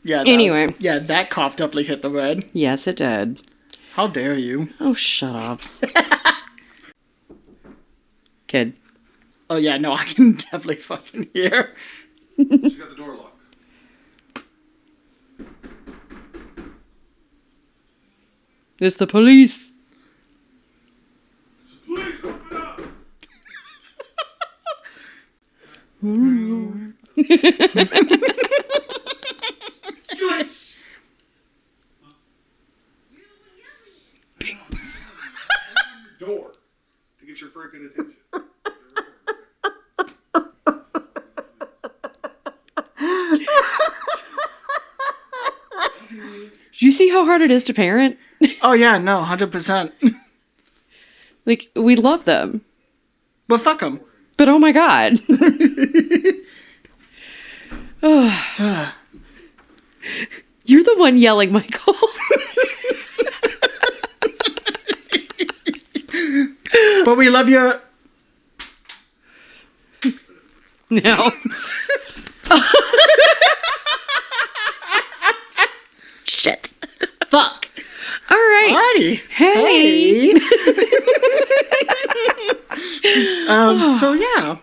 Yeah. Anyway. That cough definitely hit the red. Yes, it did. How dare you? Oh, shut up. Kid. Oh, yeah, no, I can definitely fucking hear. She's got the door locked. It's the police. Please open up. Shush. Bing. Door to get your freaking attention. Do you see how hard it is to parent? Oh, yeah, no, 100%. Like, we love them. But fuck them. But oh my god. Oh. You're the one yelling, Michael. But we love you. No. Shit. Fuck. All right. Alrighty. Hey. So yeah.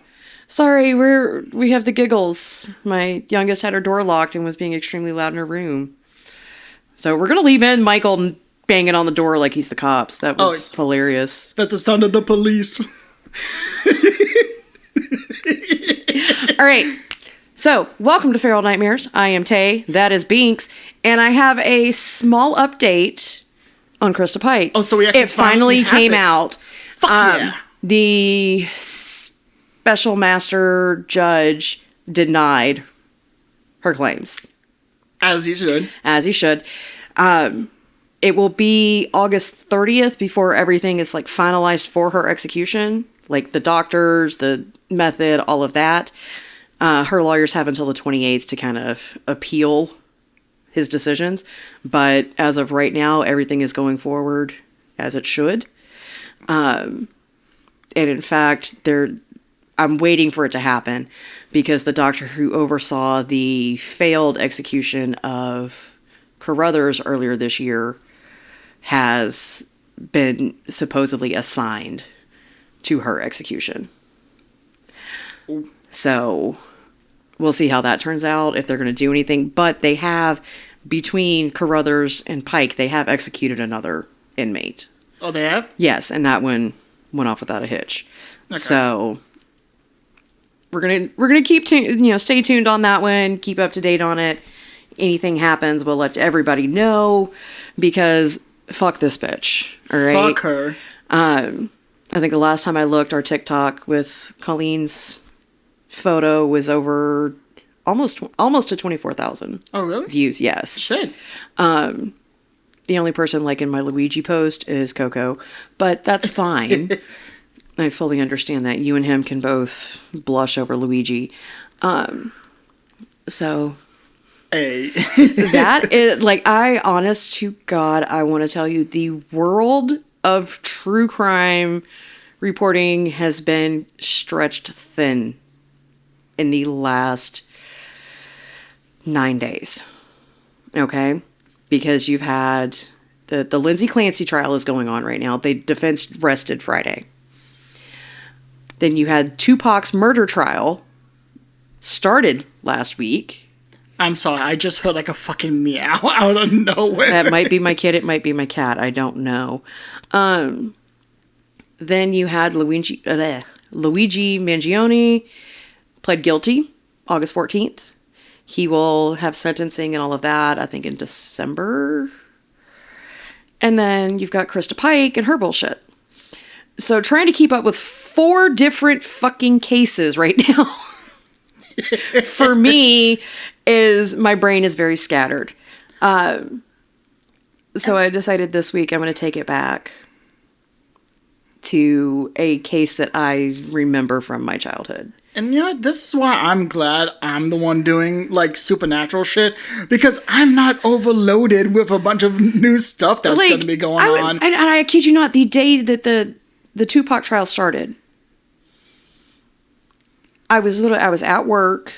Sorry, we have the giggles. My youngest had her door locked and was being extremely loud in her room. So we're gonna leave in Michael banging on the door like he's the cops. That was hilarious. That's the sound of the police. All right. So, welcome to Feral Nightmares. I am Tay. That is Binks. And I have a small update on Krista Pike. Oh, so we actually It finally came out. Fuck yeah. The special master judge denied her claims. As he should. As he should. It will be August 30th before everything is like finalized for her execution. Like the doctors, the method, all of that. Her lawyers have until the 28th to kind of appeal his decisions. But as of right now, everything is going forward as it should. And in fact, I'm waiting for it to happen because the doctor who oversaw the failed execution of Carruthers earlier this year has been supposedly assigned to her execution. So we'll see how that turns out, if they're going to do anything. But they have, between Carruthers and Pike, they have executed another inmate. Oh, they have? Yes, and that one went off without a hitch. Okay. So we're gonna keep stay tuned on that one, keep up to date on it. Anything happens, we'll let everybody know, because fuck this bitch. All right. Fuck her. I think the last time I looked, our TikTok with Colleen's photo was over almost to 24,000. Oh, really? Views. Yes. Shit. The only person liking my Luigi post is Coco, but that's fine. I fully understand that you and him can both blush over Luigi. So hey. that is like, honest to God, I want to tell you, the world of true crime reporting has been stretched thin in the last 9 days. Okay? Because you've had the Lindsay Clancy trial is going on right now. The defense rested Friday. Then you had Tupac's murder trial started last week. I'm sorry, I just heard like a fucking meow out of nowhere. That might be my kid, it might be my cat, I don't know. Then you had Luigi Mangione pled guilty August 14th. He will have sentencing and all of that, I think, in December. And then you've got Krista Pike and her bullshit. So trying to keep up with 4 different fucking cases right now for me is, my brain is very scattered. So I decided this week I'm going to take it back to a case that I remember from my childhood. And you know what? This is why I'm glad I'm the one doing like supernatural shit, because I'm not overloaded with a bunch of new stuff that's going to be going on. And I kid you not, the day that the Tupac trial started, I was at work,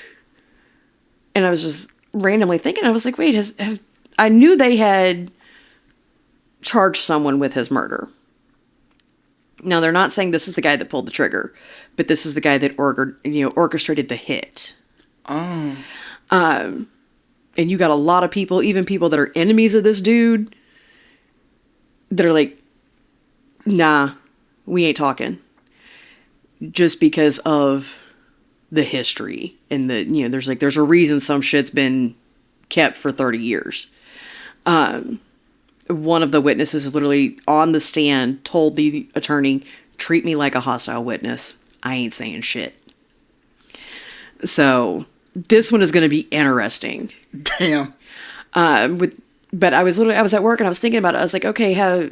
and I was just randomly thinking, I was like, wait, I knew they had charged someone with his murder. Now, they're not saying this is the guy that pulled the trigger, but this is the guy that orchestrated the hit. Oh. And you got a lot of people, even people that are enemies of this dude, that are like, nah, we ain't talking. Just because of the history and there's a reason some shit's been kept for 30 years. One of the witnesses is literally on the stand, told the attorney, treat me like a hostile witness. I ain't saying shit. So this one is going to be interesting. Damn. But I was at work and I was thinking about it. I was like, okay,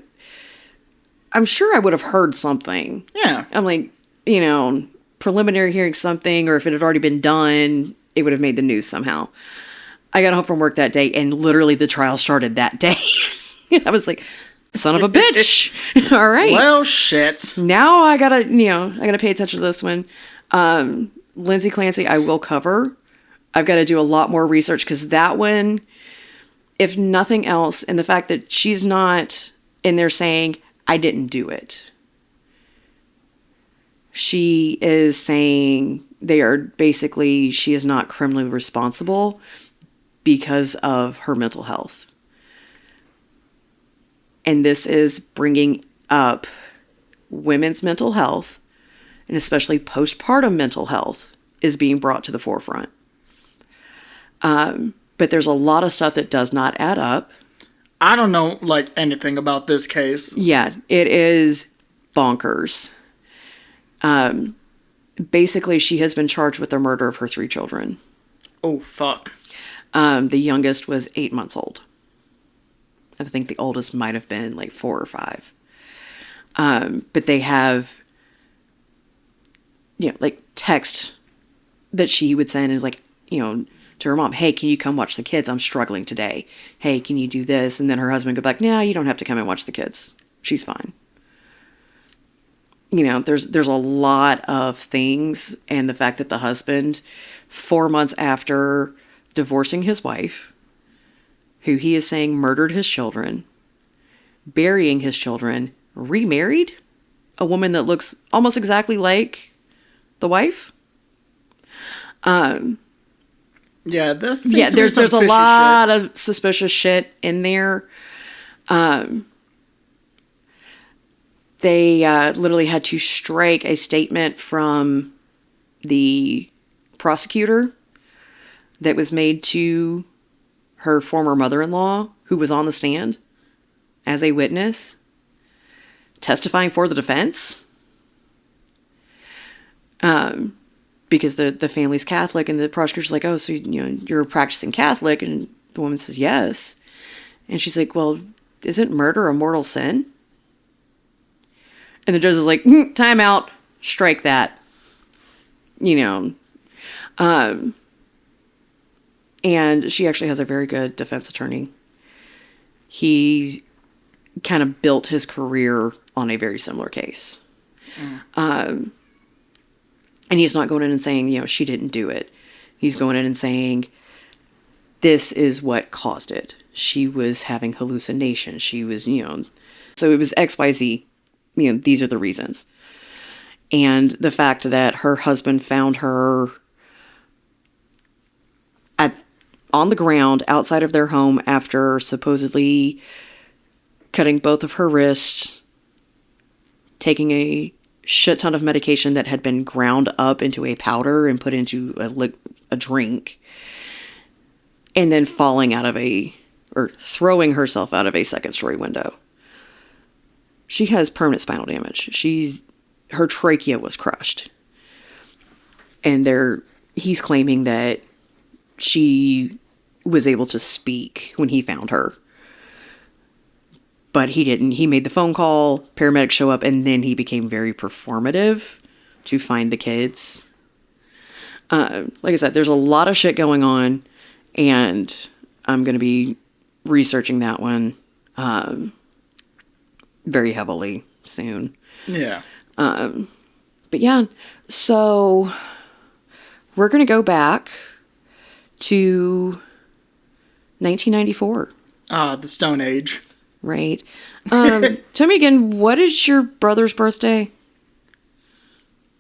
I'm sure I would have heard something. Yeah. I'm like, preliminary hearing something, or if it had already been done, it would have made the news somehow. I got home from work that day and literally the trial started that day. I was like, son of a bitch. All right. Well, shit. Now I gotta pay attention to this one. Lindsay Clancy, I will cover. I've got to do a lot more research because that one, if nothing else, and the fact that she's not in there saying, I didn't do it. She is saying she is not criminally responsible because of her mental health. And this is bringing up women's mental health, and especially postpartum mental health is being brought to the forefront. But there's a lot of stuff that does not add up. I don't know, anything about this case. Yeah, it is bonkers. Basically, she has been charged with the murder of her 3 children. Oh, fuck. The youngest was 8 months old. I think the oldest might have been 4 or 5. But they have, text that she would send to her mom, hey, can you come watch the kids? I'm struggling today. Hey, can you do this? And then her husband would be like, nah, you don't have to come and watch the kids. She's fine. There's a lot of things. And the fact that the husband, 4 months after divorcing his wife, who he is saying murdered his children, burying his children, remarried a woman that looks almost exactly like the wife. Yeah, there's a lot of suspicious shit in there. They literally had to strike a statement from the prosecutor that was made to her former mother-in-law, who was on the stand as a witness, testifying for the defense. Because the family's Catholic, and the prosecutor's like, oh, so, you're a practicing Catholic? And the woman says, yes. And she's like, well, isn't murder a mortal sin? And the judge is like, time out, strike that. And she actually has a very good defense attorney. He kind of built his career on a very similar case. And he's not going in and saying, she didn't do it. He's going in and saying, this is what caused it. She was having hallucinations. She was, so it was XYZ. These are the reasons. And the fact that her husband found her on the ground outside of their home after supposedly cutting both of her wrists, taking a shit ton of medication that had been ground up into a powder and put into a drink, and then falling throwing herself out of a second-story window. She has permanent spinal damage. Her trachea was crushed. And he's claiming that she was able to speak when he found her. But he didn't. He made the phone call, paramedics show up, and then he became very performative to find the kids. Like I said, there's a lot of shit going on, and I'm going to be researching that one very heavily soon. Yeah. But yeah, so we're going to go back to 1994. The Stone Age. Right. Tell me again, what is your brother's birthday?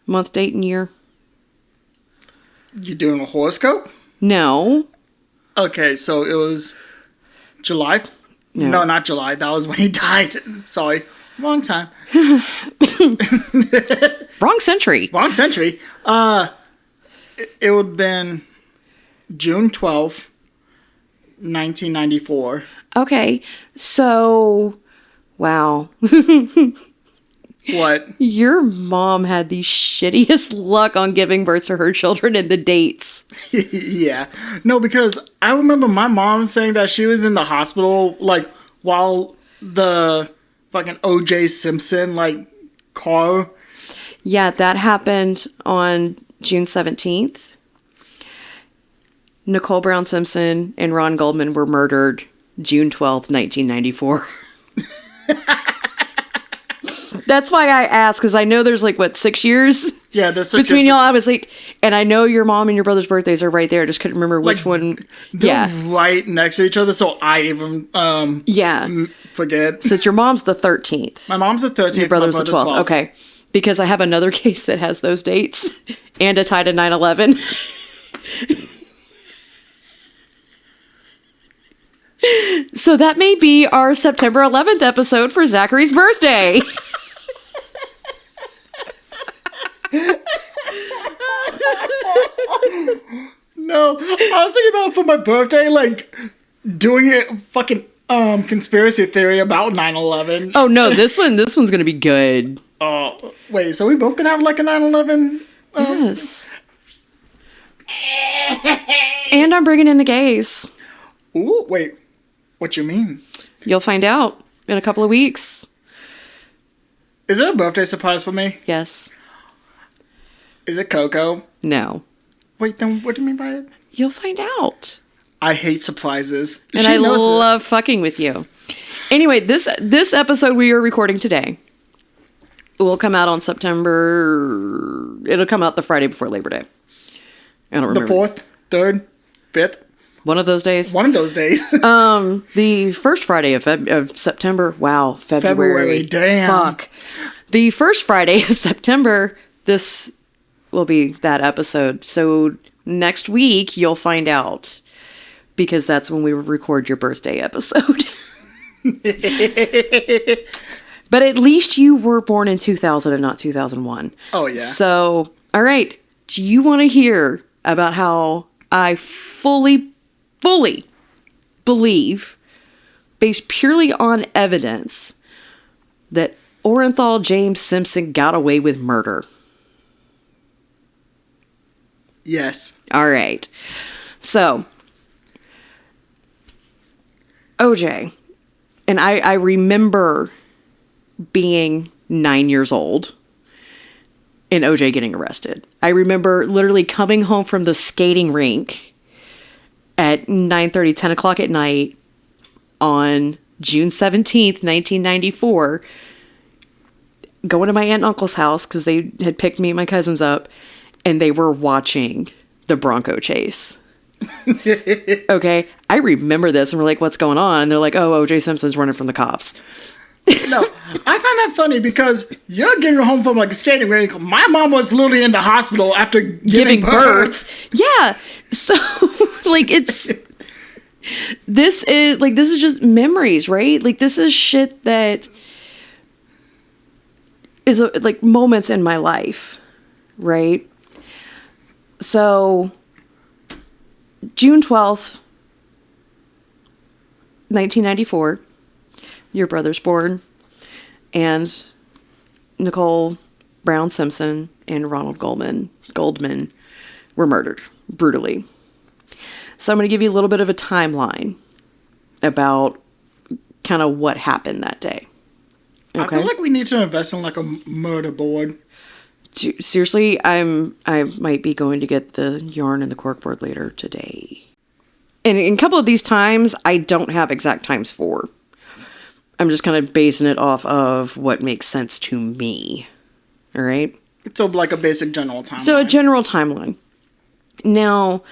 Month, date, and year? You doing a horoscope? No. Okay, so it was July. No, not July. That was when he died. Sorry. Wrong time. Wrong century. Wrong century. It would have been June 12th, 1994. Okay. So, wow. What? Your mom had the shittiest luck on giving birth to her children and the dates. Yeah. No, because I remember my mom saying that she was in the hospital, like, while the fucking OJ Simpson, like, car. Yeah, that happened on June 17th. Nicole Brown Simpson and Ron Goldman were murdered June 12th, 1994. That's why I asked, because I know there's 6 years between y'all. I was like, and I know your mom and your brother's birthdays are right there. I just couldn't remember which one. They're right next to each other, so I even forget. Since your mom's the 13th. My mom's the 13th. Your brother's the 12th. Okay. Because I have another case that has those dates and a tie to 9/11. So that may be our September 11th episode for Zachary's birthday. No, I was thinking about for my birthday, doing it fucking conspiracy theory about 9/11. Oh no, this one's gonna be good. Oh, wait, so we both gonna have a 9/11? Yes. And I'm bringing in the gays. Ooh, wait, what you mean? You'll find out in a couple of weeks. Is it a birthday surprise for me? Yes. Is it Coco? No. Wait, then what do you mean by it? You'll find out. I hate surprises. And I love fucking with you. Anyway, this episode we are recording today will come out on September... It'll come out the Friday before Labor Day. I don't remember. The 4th, 3rd, 5th? One of those days. One of those days. The first Friday of September. Wow, February. Damn. Fuck. The first Friday of September, this will be that episode. So next week, you'll find out. Because that's when we record your birthday episode. But at least you were born in 2000 and not 2001. Oh, yeah. So, all right. Do you want to hear about how I fully believe, based purely on evidence, that Orenthal James Simpson got away with murder? Yes. All right. So, OJ, and I remember being 9 years old and OJ getting arrested. I remember literally coming home from the skating rink at 9:30, 10 o'clock at night on June 17th, 1994, going to my aunt and uncle's house because they had picked me and my cousins up, and they were watching the Bronco chase. Okay, I remember this, and we're like, what's going on? And they're like, oh, OJ Simpson's running from the cops. No, I find that funny because you're getting home from a skating rink. My mom was literally in the hospital after giving birth. Yeah, so this is just memories, right? This is shit that is moments in my life, right? So June 12th, 1994, your brother's born, and Nicole Brown Simpson and Ronald Goldman were murdered brutally. So I'm going to give you a little bit of a timeline about kind of what happened that day. Okay? I feel like we need to invest in a murder board. Seriously, I might be going to get the yarn and the corkboard later today. And in a couple of these times, I don't have exact times for. I'm just kind of basing it off of what makes sense to me. All right? So a basic general timeline. So a general timeline. Now,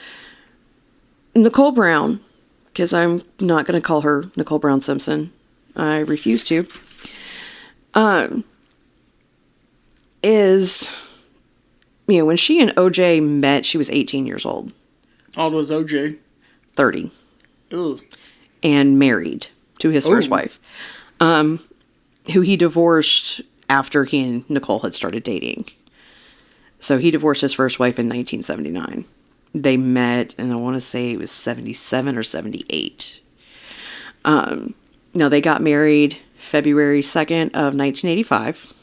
Nicole Brown because I'm not going to call her Nicole Brown Simpson. I refuse to. Is, when she and OJ met, she was 18 years old. How old was OJ? 30. Ugh. And married to his first wife, who he divorced after he and Nicole had started dating. So he divorced his first wife in 1979. They met, and I want to say it was 77 or 78. Now, they got married February 2nd of 1985.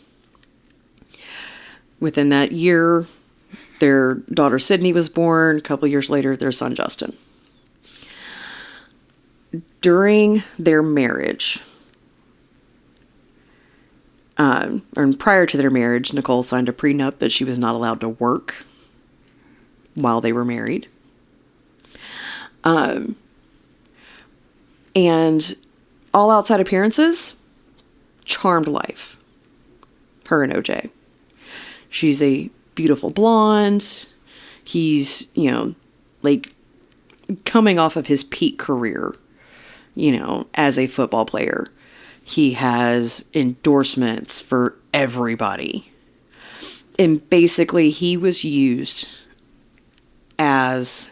Within that year, their daughter Sydney was born. A couple years later, their son Justin. During their marriage, or prior to their marriage, Nicole signed a prenup that she was not allowed to work while they were married. And all outside appearances, charmed life. Her and OJ. She's a beautiful blonde. He's, like coming off of his peak career, as a football player. He has endorsements for everybody. And basically, he was used as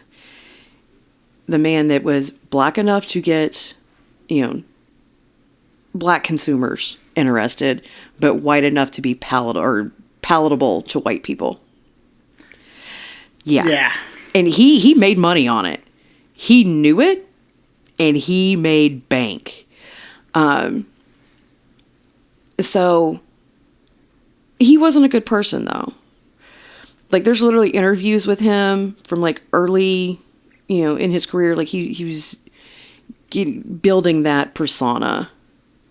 the man that was black enough to get, black consumers interested, but white enough to be palatable to white people. Yeah. And he made money on it. He knew it, and he made bank. So he wasn't a good person, though. Like, there's literally interviews with him from, like, early, in his career. Like, he was building that persona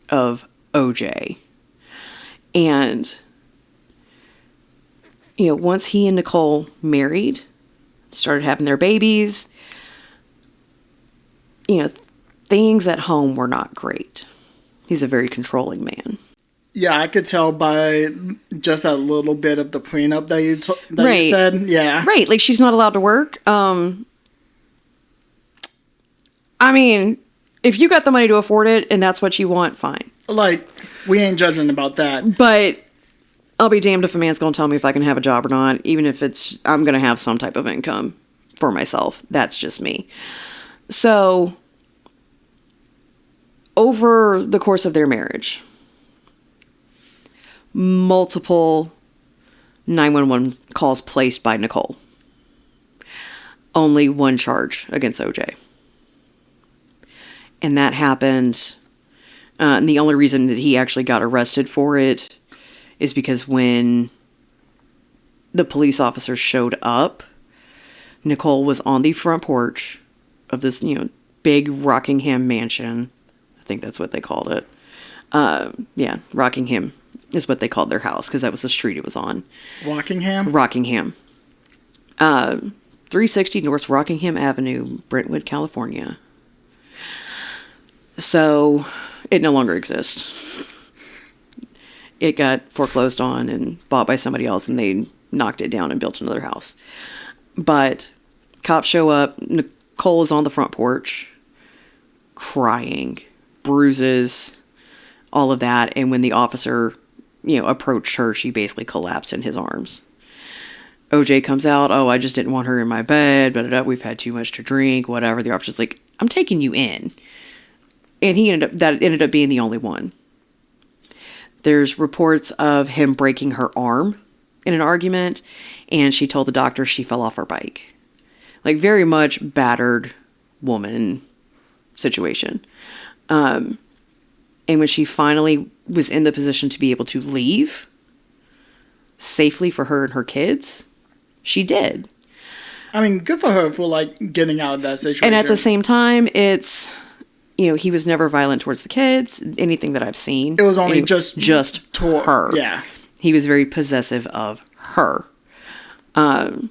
of OJ. And, once he and Nicole married, started having their babies, things at home were not great. He's a very controlling man. Yeah, I could tell by just a little bit of the prenup that you Right. you said. Yeah. Right, like she's not allowed to work. I mean, if you got the money to afford it and that's what you want, fine. Like, we ain't judging about that. But I'll be damned if a man's going to tell me if I can have a job or not, even if I'm going to have some type of income for myself. That's just me. So, over the course of their marriage, multiple 911 calls placed by Nicole. Only one charge against OJ. And that happened, and the only reason that he actually got arrested for it is because when the police officers showed up, Nicole was on the front porch of this, big Rockingham mansion. I think that's what they called it. Yeah, Rockingham is what they called their house, because that was the street it was on. Rockingham? Rockingham. 360 North Rockingham Avenue, Brentwood, California. So, it no longer exists. It got foreclosed on and bought by somebody else, and they knocked it down and built another house. But cops show up. Nicole is on the front porch, crying, bruises, all of that. And when the officer, approached her, she basically collapsed in his arms. OJ comes out. Oh, I just didn't want her in my bed. But we've had too much to drink, whatever. The officer's like, I'm taking you in. And that ended up being the only one. There's reports of him breaking her arm in an argument, and she told the doctor she fell off her bike. Like, very much battered woman situation. And when she finally was in the position to be able to leave safely for her and her kids, she did. I mean, good for her for, like, getting out of that situation. And at the same time, it's... he was never violent towards the kids, anything that I've seen. It was only just her. Yeah. He was very possessive of her. And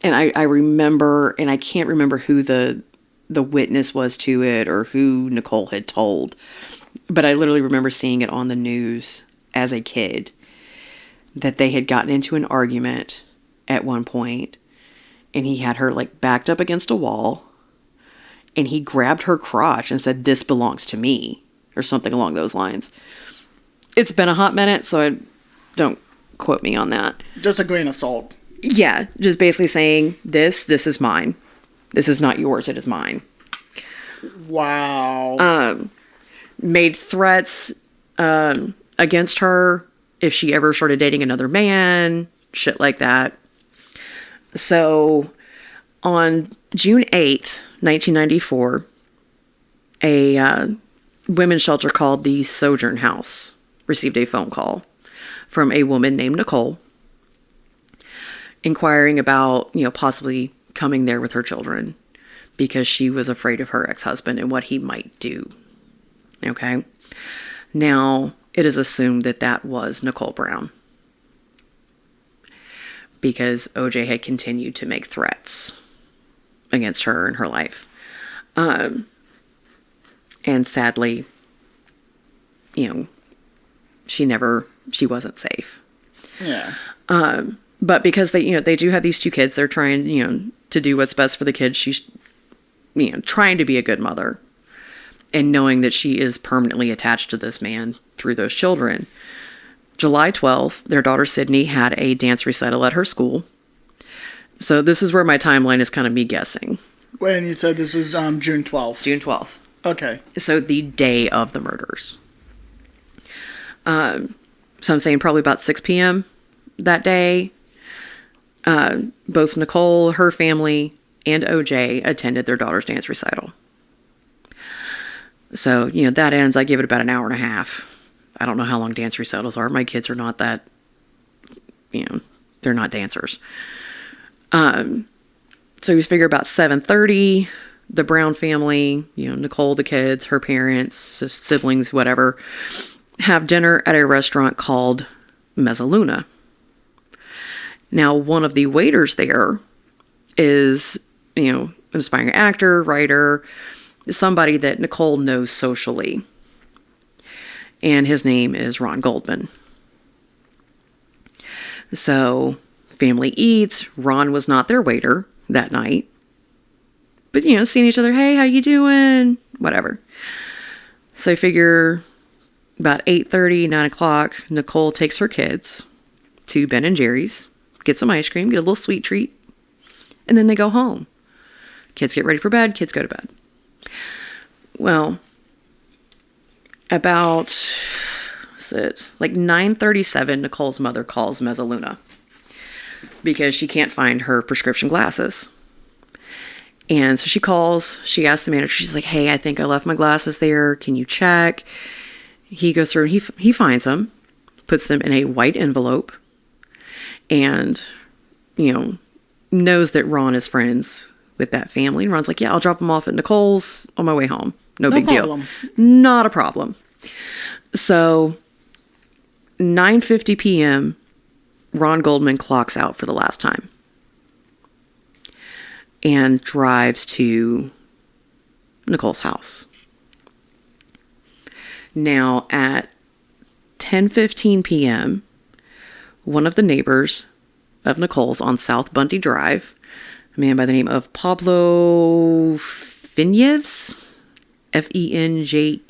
I remember, and I can't remember who the witness was to it or who Nicole had told, but I literally remember seeing it on the news as a kid that they had gotten into an argument at one point, and he had her, like, backed up against a wall. and he grabbed her crotch and said, "This belongs to me," or something along those lines. It's been a hot minute, so don't quote me on that. Just a grain of salt. Yeah, just basically saying, this is mine. This is not yours, it is mine. Wow. Made threats against her if she ever started dating another man, shit like that. So on June 8th, 1994, a women's shelter called the Sojourn House received a phone call from a woman named Nicole inquiring about, possibly coming there with her children because she was afraid of her ex-husband and what he might do. Okay. Now, it is assumed that that was Nicole Brown because OJ had continued to make threats against her and her life. And sadly, she wasn't safe. Yeah. But because they do have these two kids, they're trying, to do what's best for the kids. She's, trying to be a good mother and knowing that she is permanently attached to this man through those children. July 12th, their daughter Sydney had a dance recital at her school. So this is where my timeline is kind of me guessing. When you said this was June 12th. June 12th. Okay. So the day of the murders. So I'm saying probably about 6 p.m. that day. Both Nicole, her family, and OJ attended their daughter's dance recital. So, that ends, I give it about an hour and a half. I don't know how long dance recitals are. My kids are not that, they're not dancers. So we figure about 7:30, the Brown family, Nicole, the kids, her parents, siblings, whatever, have dinner at a restaurant called Mezzaluna. Now, one of the waiters there is, an aspiring actor, writer, somebody that Nicole knows socially. And his name is Ron Goldman. So, family eats. Ron was not their waiter that night. But, seeing each other, hey, how you doing? Whatever. So I figure about 8:30, 9 o'clock, Nicole takes her kids to Ben & Jerry's, get some ice cream, get a little sweet treat, and then they go home. Kids get ready for bed, kids go to bed. Well, about, 9:37, Nicole's mother calls Mezzaluna because she can't find her prescription glasses. And so she calls, she asks the manager, she's like, hey, I think I left my glasses there. Can you check? He goes through and he finds them, puts them in a white envelope, and, knows that Ron is friends with that family. And Ron's like, yeah, I'll drop them off at Nicole's on my way home. No big problem. Deal. Not a problem. So 9:50 p.m., Ron Goldman clocks out for the last time and drives to Nicole's house. Now at 10:15 p.m., one of the neighbors of Nicole's on South Bundy Drive, a man by the name of Pablo Fenjeves, Fenjves.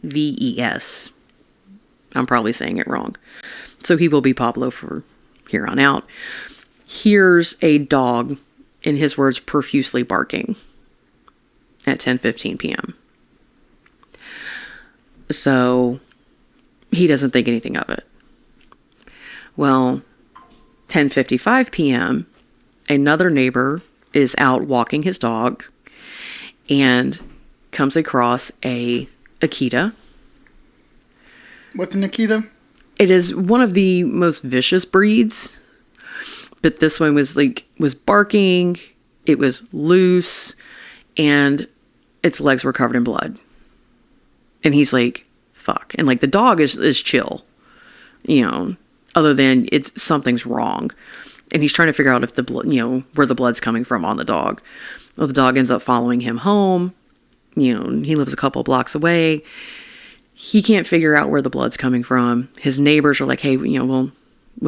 I'm probably saying it wrong. So he will be Pablo for here on out. Hears a dog, in his words, profusely barking at 10:15 p.m. So he doesn't think anything of it. Well, 10:55 p.m., another neighbor is out walking his dog and comes across a Akita. What's an Akita? It is one of the most vicious breeds, but this one was barking, it was loose, and its legs were covered in blood. And he's like, fuck. And the dog is chill, other than something's wrong. And he's trying to figure out if the blood, where the blood's coming from on the dog. Well, the dog ends up following him home. He lives a couple blocks away. He can't figure out where the blood's coming from. His neighbors are like, hey, we'll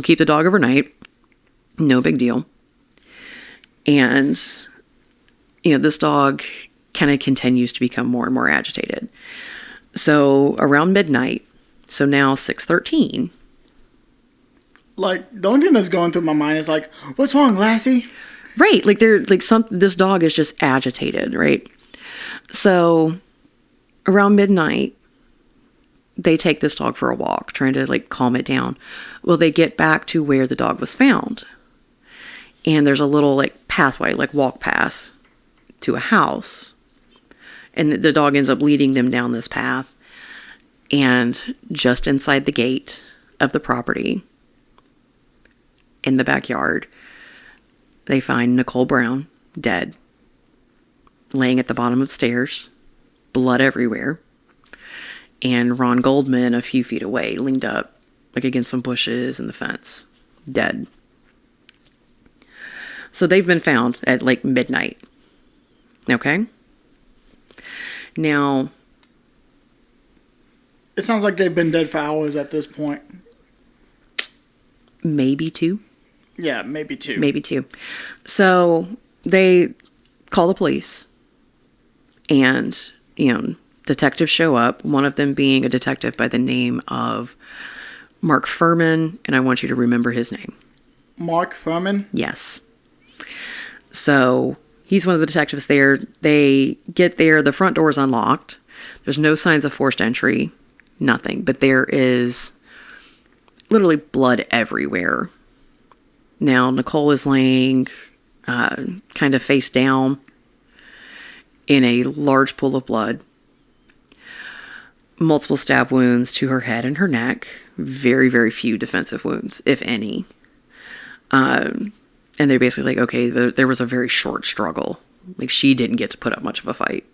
keep the dog overnight. No big deal. And, this dog kind of continues to become more and more agitated. So around midnight, so now 6:13. Like, the only thing that's going through my mind is like, what's wrong, Lassie? Right, like this dog is just agitated, right? So around midnight, they take this dog for a walk, trying to like calm it down. Well, they get back to where the dog was found. And there's a little like pathway, like walk path to a house. And the dog ends up leading them down this path. And just inside the gate of the property, in the backyard, they find Nicole Brown dead, laying at the bottom of stairs, blood everywhere. And Ron Goldman, a few feet away, leaned up, like against some bushes and the fence, dead. So they've been found at like midnight. Okay? Now, it sounds like they've been dead for hours at this point. maybe 2. Yeah, maybe 2. Maybe 2. So they call the police. And, detectives show up. One of them being a detective by the name of Mark Fuhrman. And I want you to remember his name. Mark Fuhrman? Yes. So he's one of the detectives there. They get there. The front door is unlocked. There's no signs of forced entry. Nothing. But there is literally blood everywhere. Now, Nicole is laying kind of face down in a large pool of blood. Multiple stab wounds to her head and her neck. Very, very few defensive wounds, if any. And they're basically like, okay, there was a very short struggle. Like, she didn't get to put up much of a fight.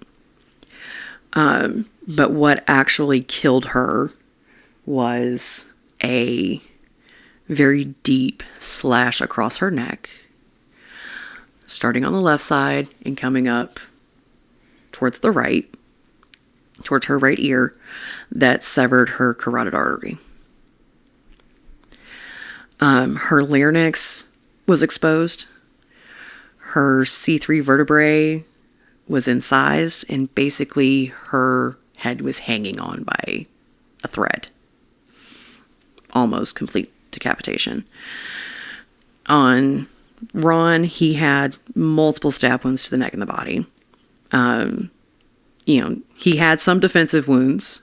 But what actually killed her was a very deep slash across her neck, starting on the left side and coming up towards the right, towards her right ear, that severed her carotid artery. Her larynx was exposed. Her C3 vertebrae was incised, and basically her head was hanging on by a thread. Almost complete decapitation. On Ron, he had multiple stab wounds to the neck and the body. He had some defensive wounds.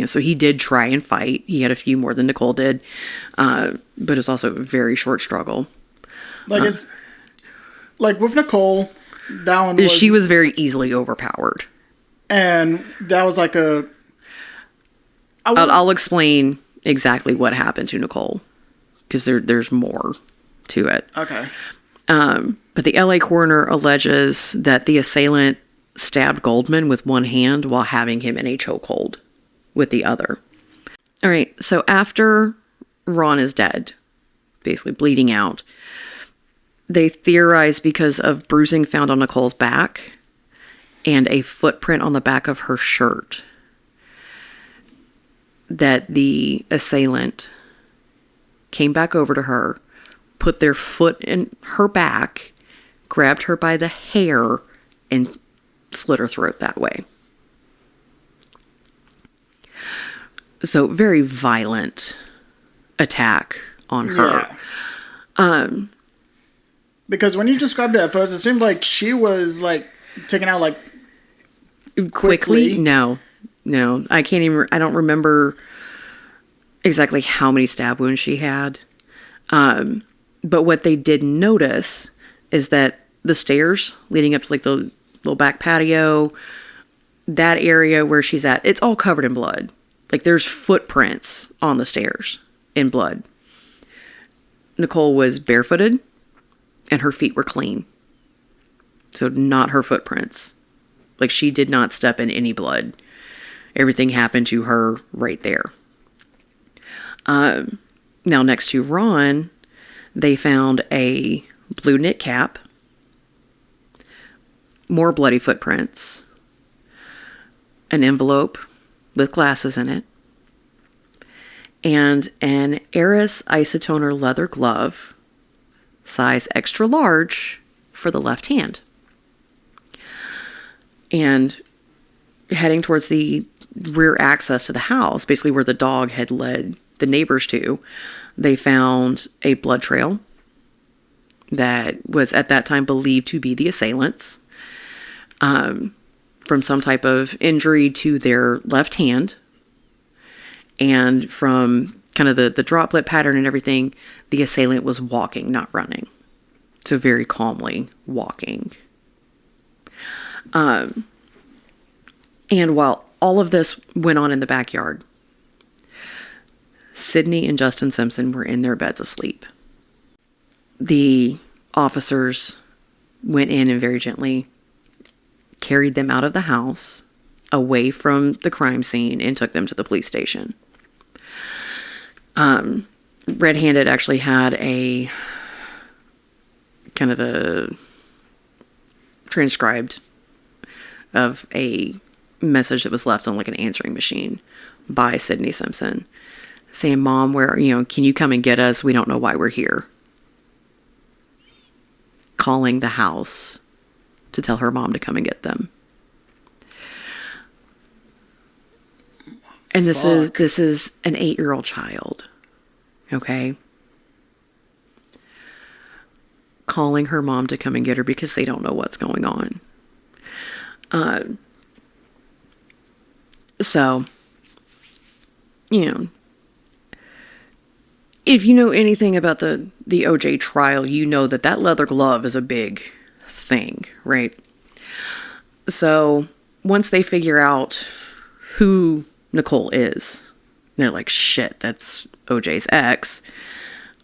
So he did try and fight. He had a few more than Nicole did. But it's also a very short struggle. Like, it's... Like, with Nicole, that one was... She was very easily overpowered. And that was like a... I'll explain exactly what happened to Nicole. Because there's more to it. Okay. But the LA coroner alleges that the assailant stabbed Goldman with one hand while having him in a chokehold with the other. All right, so after Ron is dead, basically bleeding out, they theorize because of bruising found on Nicole's back and a footprint on the back of her shirt that the assailant came back over to her, put their foot in her back, grabbed her by the hair, and slit her throat that way. So very violent attack on her. Yeah. Because when you described it at first, it seemed like she was like taken out like quickly. No. I don't remember exactly how many stab wounds she had. But what they did notice is that the stairs leading up to like the little back patio, that area where she's at, it's all covered in blood. Like, there's footprints on the stairs in blood. Nicole was barefooted and her feet were clean. So not her footprints. Like, she did not step in any blood. Everything happened to her right there. Now, next to Ron, they found a blue knit cap, more bloody footprints, an envelope with glasses in it, and an Eris isotoner leather glove, size extra large, for the left hand. And heading towards the rear access to the house, basically where the dog had led the neighbors to, they found a blood trail that was at that time believed to be the assailants, from some type of injury to their left hand. And from kind of the droplet pattern and everything, the assailant was walking, not running. So very calmly walking. And while all of this went on in the backyard, Sydney and Justin Simpson were in their beds asleep. The officers went in and very gently carried them out of the house, away from the crime scene, and took them to the police station. Red Handed actually had a kind of a transcribed of a message that was left on like an answering machine by Sydney Simpson saying, "Mom, can you come and get us? We don't know why we're here." Calling the house to tell her mom to come and get them. And this is an 8-year-old child. Okay? Calling her mom to come and get her because they don't know what's going on. So, if you know anything about the OJ trial, you know that leather glove is a big thing, right? So once they figure out who Nicole is, they're like, shit, that's OJ's ex.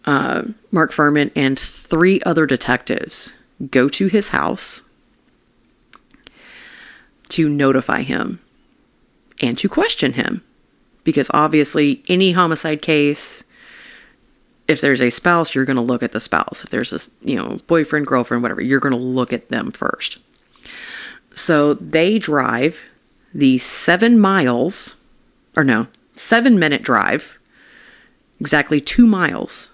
Mark Fuhrman and 3 other detectives go to his house to notify him and to question him. Because obviously any homicide case, if there's a spouse, you're going to look at the spouse. If there's a, boyfriend, girlfriend, whatever, you're going to look at them first. So they drive the 7-minute drive, exactly 2 miles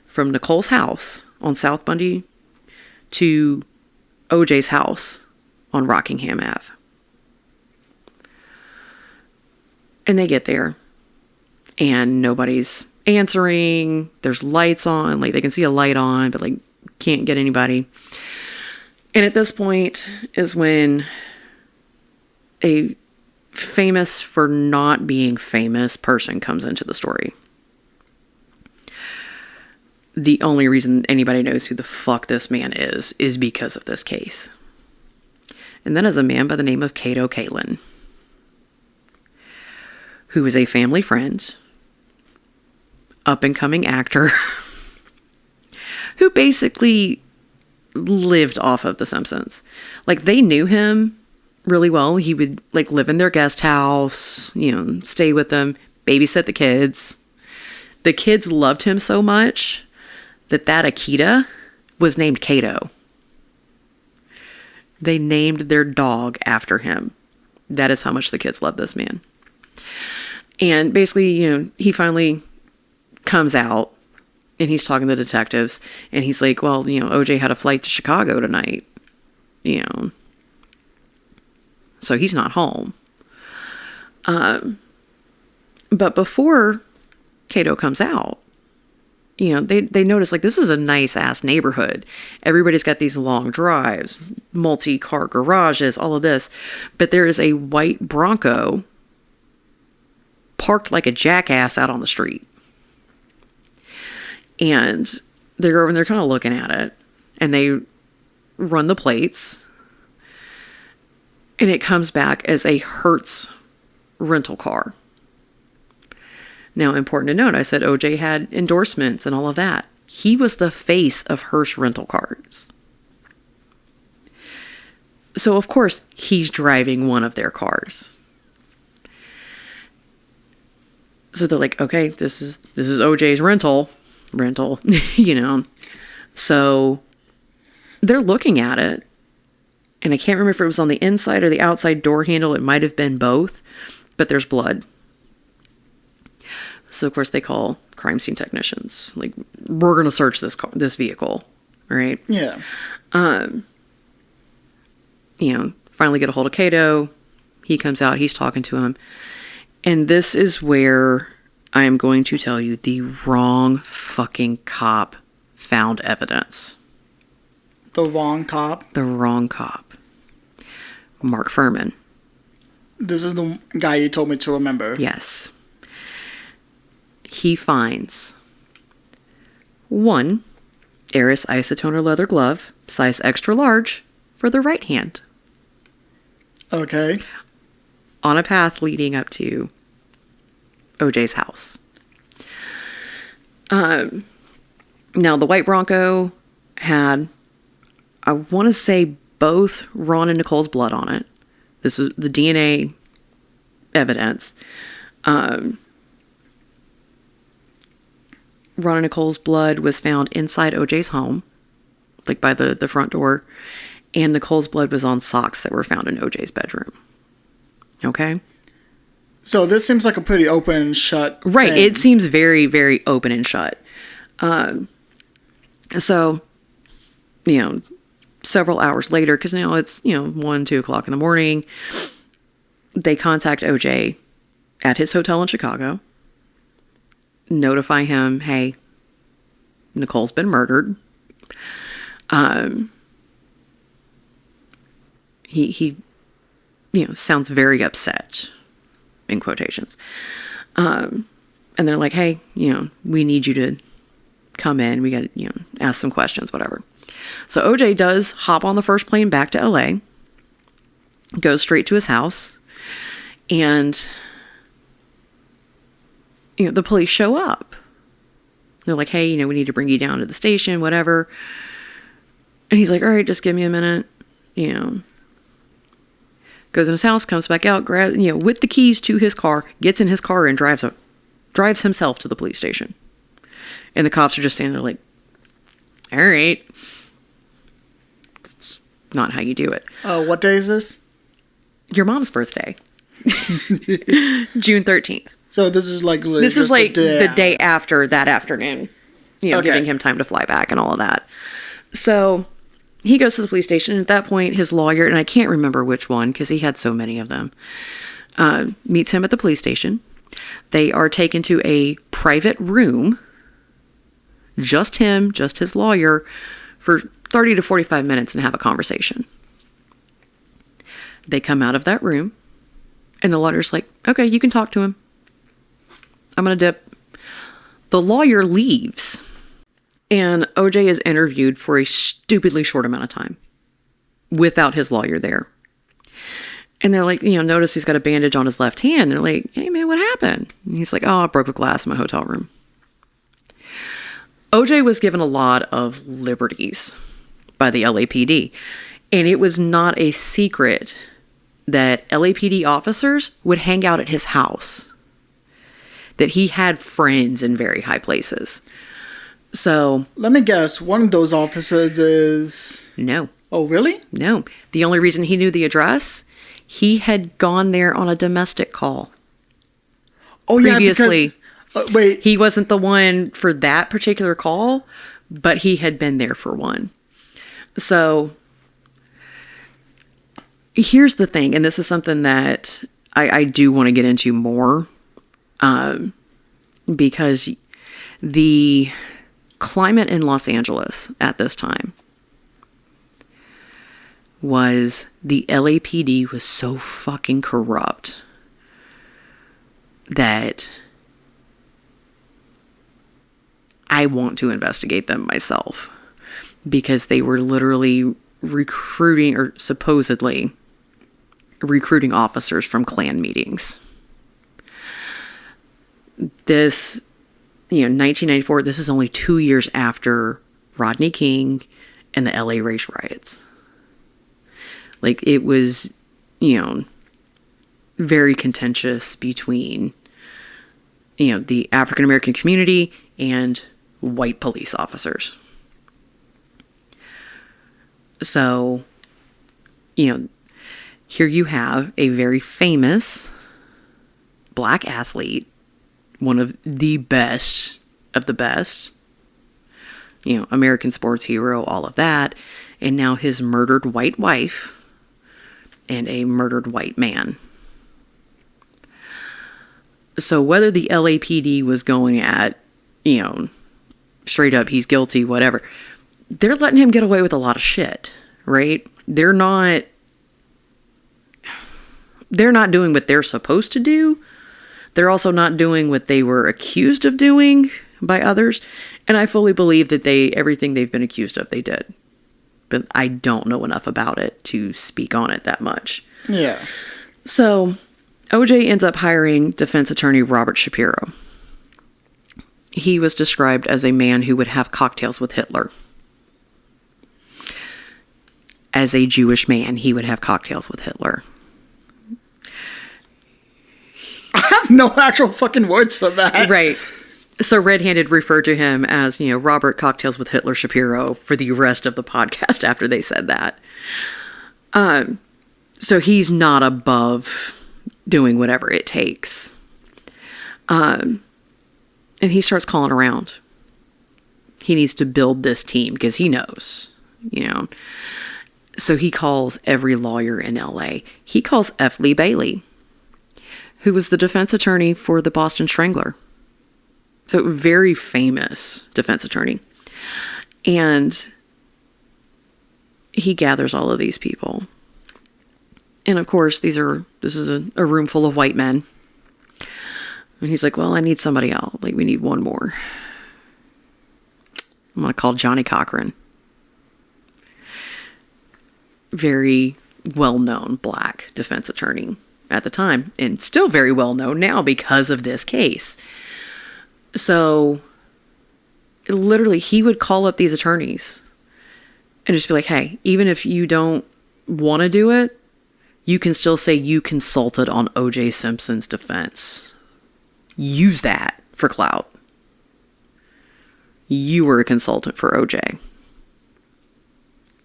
from Nicole's house on South Bundy to OJ's house on Rockingham Ave. And they get there and nobody's answering. There's lights on, like they can see a light on, but like can't get anybody. And at this point is when a famous for not being famous person comes into the story. The only reason anybody knows who the fuck this man is because of this case. And that is a man by the name of Kato Kalin, who is a family friend, up-and-coming actor, who basically lived off of The Simpsons. Like, they knew him really well. He would, like, live in their guest house, stay with them, babysit the kids. The kids loved him so much that Akita was named Kato. They named their dog after him. That is how much the kids loved this man. And basically, he finally comes out and he's talking to the detectives and he's like, well, OJ had a flight to Chicago tonight, so he's not home. But before Kato comes out, they notice, like, this is a nice ass neighborhood. Everybody's got these long drives, multi-car garages, all of this. But there is a white Bronco parked like a jackass out on the street. And they're over and they're kind of looking at it. And they run the plates. And it comes back as a Hertz rental car. Now, important to note, I said OJ had endorsements and all of that. He was the face of Hertz rental cars. So, of course, he's driving one of their cars. So they're like, okay, this is OJ's rental, So they're looking at it. And I can't remember if it was on the inside or the outside door handle. It might have been both, but there's blood. So, of course, they call crime scene technicians. Like, we're going to search this vehicle, right? Yeah. Finally get a hold of Cato. He comes out. He's talking to him. And this is where I am going to tell you the wrong fucking cop found evidence. The wrong cop? The wrong cop. Mark Fuhrman. This is the guy you told me to remember. Yes. He finds 1 Eris isotoner leather glove, size extra large, for the right hand. Okay. On a path leading up to OJ's house. Now, the white Bronco had, I want to say, both Ron and Nicole's blood on it. This is the DNA evidence. Ron and Nicole's blood was found inside OJ's home, like by the front door. And Nicole's blood was on socks that were found in OJ's bedroom. Okay? So this seems like a pretty open and shut Right. thing. It seems very, very open and shut. So, several hours later, because now it's, 1, 2 o'clock in the morning, they contact OJ at his hotel in Chicago, notify him, hey, Nicole's been murdered. He sounds very upset, in quotations. And they're like, hey, we need you to come in. We got to, ask some questions, whatever. So OJ does hop on the first plane back to LA, goes straight to his house, and, the police show up. They're like, hey, we need to bring you down to the station, whatever. And he's like, all right, just give me a minute, Goes in his house, comes back out, grabs, with the keys to his car, gets in his car and drives himself to the police station. And the cops are just standing there like, all right. That's not how you do it. What day is this? Your mom's birthday. June 13th. So this is like... This is like the day after that afternoon. Okay. Giving him time to fly back and all of that. So he goes to the police station. And at that point, his lawyer, and I can't remember which one because he had so many of them, meets him at the police station. They are taken to a private room. Just him, just his lawyer, for 30 to 45 minutes and have a conversation. They come out of that room, and the lawyer's like, okay, you can talk to him. I'm going to dip. The lawyer leaves, and OJ is interviewed for a stupidly short amount of time without his lawyer there. And they're like, notice he's got a bandage on his left hand. They're like, hey, man, what happened? And he's like, oh, I broke a glass in my hotel room. OJ was given a lot of liberties by the LAPD, and it was not a secret that LAPD officers would hang out at his house, that he had friends in very high places. So... Let me guess, one of those officers is... No. Oh, really? No. The only reason he knew the address, he had gone there on a domestic call. Oh, previously. Yeah, because... wait. He wasn't the one for that particular call, but he had been there for one. So here's the thing, and this is something that I do want to get into more, because the climate in Los Angeles at this time was the LAPD was so fucking corrupt that I want to investigate them myself, because they were literally recruiting, or supposedly recruiting, officers from Klan meetings. This, 1994, this is only 2 years after Rodney King and the LA race riots. Like, it was, very contentious between, the African American community and white police officers. So, here you have a very famous black athlete, one of the best of the best, American sports hero, all of that. And now his murdered white wife and a murdered white man. So whether the LAPD was going at, straight up, he's guilty, whatever, they're letting him get away with a lot of shit, right? They're not doing what they're supposed to do. They're also not doing what they were accused of doing by others. And I fully believe that everything they've been accused of, they did. But I don't know enough about it to speak on it that much. Yeah. So OJ ends up hiring defense attorney Robert Shapiro. He was described as a man who would have cocktails with Hitler. As a Jewish man, he would have cocktails with Hitler. I have no actual fucking words for that. Right. So Red Handed referred to him as, Robert Cocktails with Hitler Shapiro for the rest of the podcast after they said that. So he's not above doing whatever it takes. And he starts calling around. He needs to build this team because he knows, So he calls every lawyer in LA. He calls F. Lee Bailey, who was the defense attorney for the Boston Strangler. So very famous defense attorney. And he gathers all of these people. And of course, this is a room full of white men. And he's like, well, I need somebody else. Like, we need one more. I'm going to call Johnny Cochran. Very well-known black defense attorney at the time. And still very well-known now because of this case. So, literally, he would call up these attorneys and just be like, hey, even if you don't want to do it, you can still say you consulted on OJ Simpson's defense. Use that for clout. You were a consultant for OJ.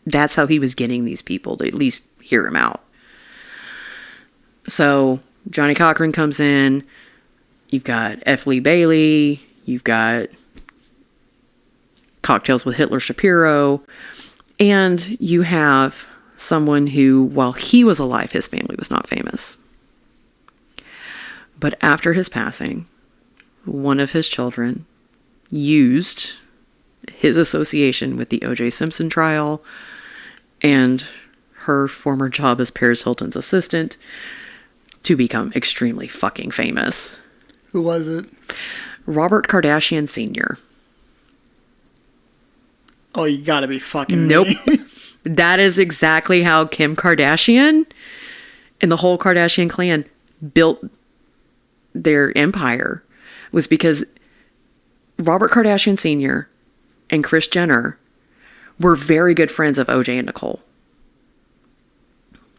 That's how he was getting these people to at least hear him out. So, Johnny Cochran comes in. You've got F. Lee Bailey. You've got Cocktails with Hitler Shapiro. And you have someone who, while he was alive, his family was not famous. But after his passing, one of his children used his association with the OJ Simpson trial and her former job as Paris Hilton's assistant to become extremely fucking famous. Who was it? Robert Kardashian Sr. Oh, you gotta be fucking Nope. me. That is exactly how Kim Kardashian and the whole Kardashian clan built their empire, was because Robert Kardashian Sr. and Kris Jenner were very good friends of OJ and Nicole.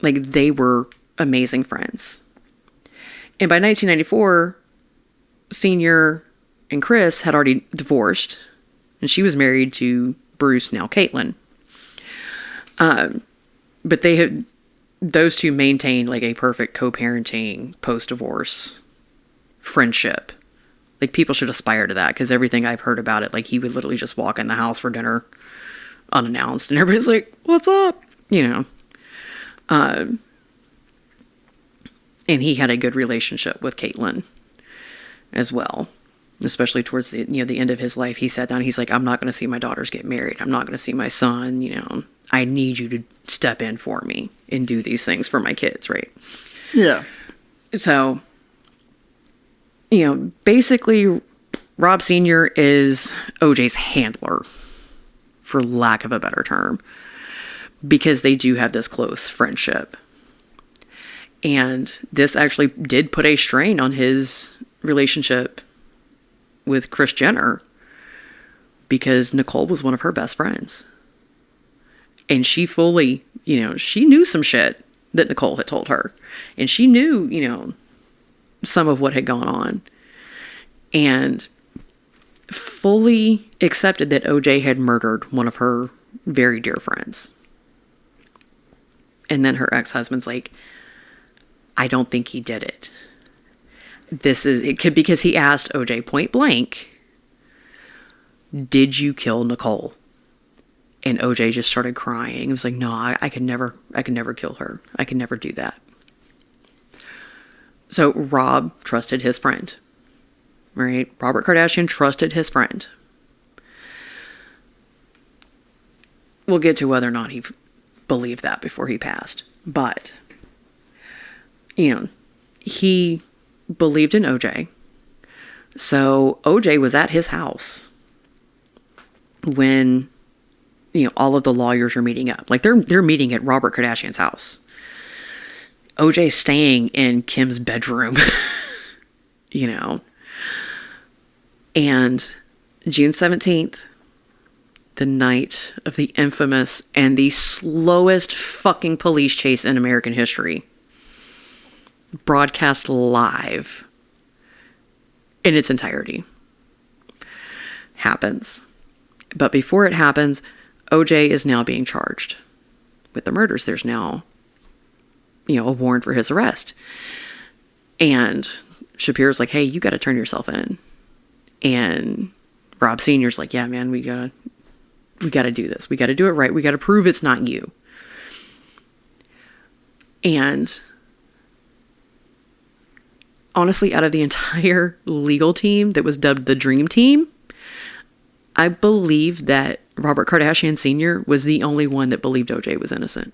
Like, they were amazing friends. And by 1994, Senior and Kris had already divorced, and she was married to Bruce, now Caitlyn. But those two maintained like a perfect co-parenting post-divorce friendship. Like, people should aspire to that, because everything I've heard about it, like, he would literally just walk in the house for dinner unannounced, and everybody's like, what's up? And he had a good relationship with Caitlyn as well, especially towards the end of his life. He sat down, he's like, I'm not going to see my daughters get married. I'm not going to see my son, I need you to step in for me and do these things for my kids, right? Yeah. So, basically, Rob Sr. is OJ's handler, for lack of a better term, because they do have this close friendship. And this actually did put a strain on his relationship with Kris Jenner, because Nicole was one of her best friends. And she fully, she knew some shit that Nicole had told her. And she knew, some of what had gone on. And fully accepted that OJ had murdered one of her very dear friends. And then her ex-husband's like, I don't think he did it. Because he asked OJ point blank, did you kill Nicole? And OJ just started crying. He was like, no, I could never kill her. I could never do that. So Rob trusted his friend, right? Robert Kardashian trusted his friend. We'll get to whether or not he believed that before he passed. But, he believed in OJ. So OJ was at his house when, all of the lawyers are meeting up. Like they're meeting at Robert Kardashian's house. OJ's staying in Kim's bedroom, And June 17th, the night of the infamous and the slowest fucking police chase in American history, broadcast live in its entirety, happens. But before it happens, OJ is now being charged with the murders. There's now, a warrant for his arrest. And Shapiro's like, hey, you got to turn yourself in. And Rob Sr.'s like, yeah, man, we got to do this. We got to do it right. We got to prove it's not you. And honestly, out of the entire legal team that was dubbed the Dream Team, I believe that Robert Kardashian Sr. was the only one that believed OJ was innocent.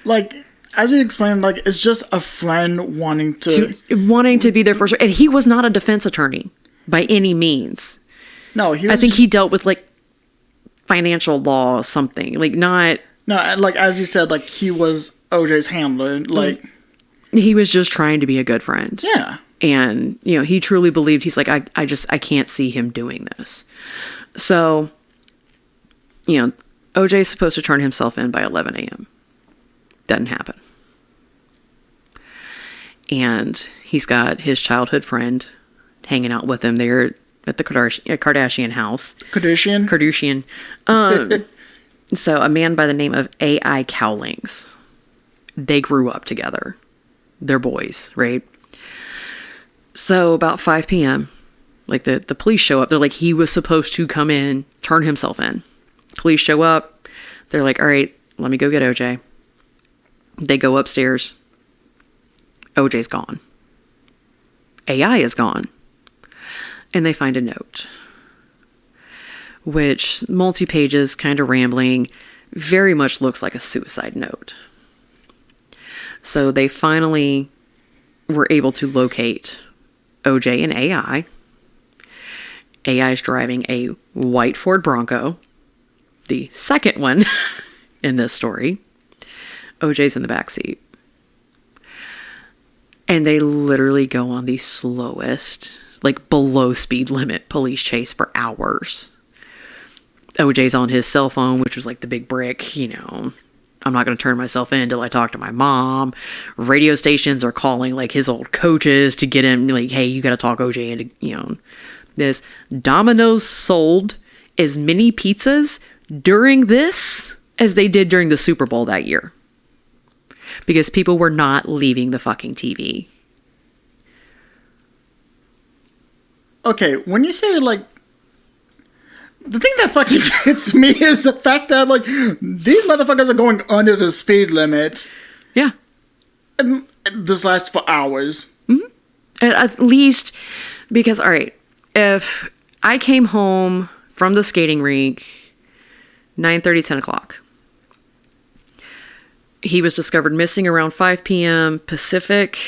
Like, as you explained, it's just a friend wanting to be there first. And he was not a defense attorney by any means. No, I think he dealt with financial law, something not. No, as you said, he was OJ's handler. He was just trying to be a good friend. Yeah. And, he truly believed, he's like, I can't see him doing this. So, OJ's supposed to turn himself in by 11 a.m. Doesn't happen. And he's got his childhood friend hanging out with him there at the Kardashian house. Kardashian. So a man by the name of A.I. Cowlings. They grew up together. They're boys, right? So about 5 p.m., the police show up. They're like, he was supposed to come in, turn himself in. Police show up. They're like, all right, let me go get OJ. They go upstairs. OJ's gone. AI is gone. And they find a note, which multi-pages, kind of rambling, very much looks like a suicide note. So they finally were able to locate OJ and AI. AI is driving a white Ford Bronco, the second one in this story. OJ's in the backseat. And they literally go on the slowest, below speed limit police chase for hours. OJ's on his cell phone, which was the big brick, I'm not going to turn myself in until I talk to my mom. Radio stations are calling his old coaches to get him hey, you got to talk OJ into, this. Domino's sold as many pizzas during this as they did during the Super Bowl that year. Because people were not leaving the fucking TV. Okay, when you say the thing that fucking gets me is the fact that these motherfuckers are going under the speed limit. Yeah. And this lasts for hours. Mm-hmm. At least because, all right, if I came home from the skating rink 9:30, 10 o'clock. He was discovered missing around 5 p.m. Pacific.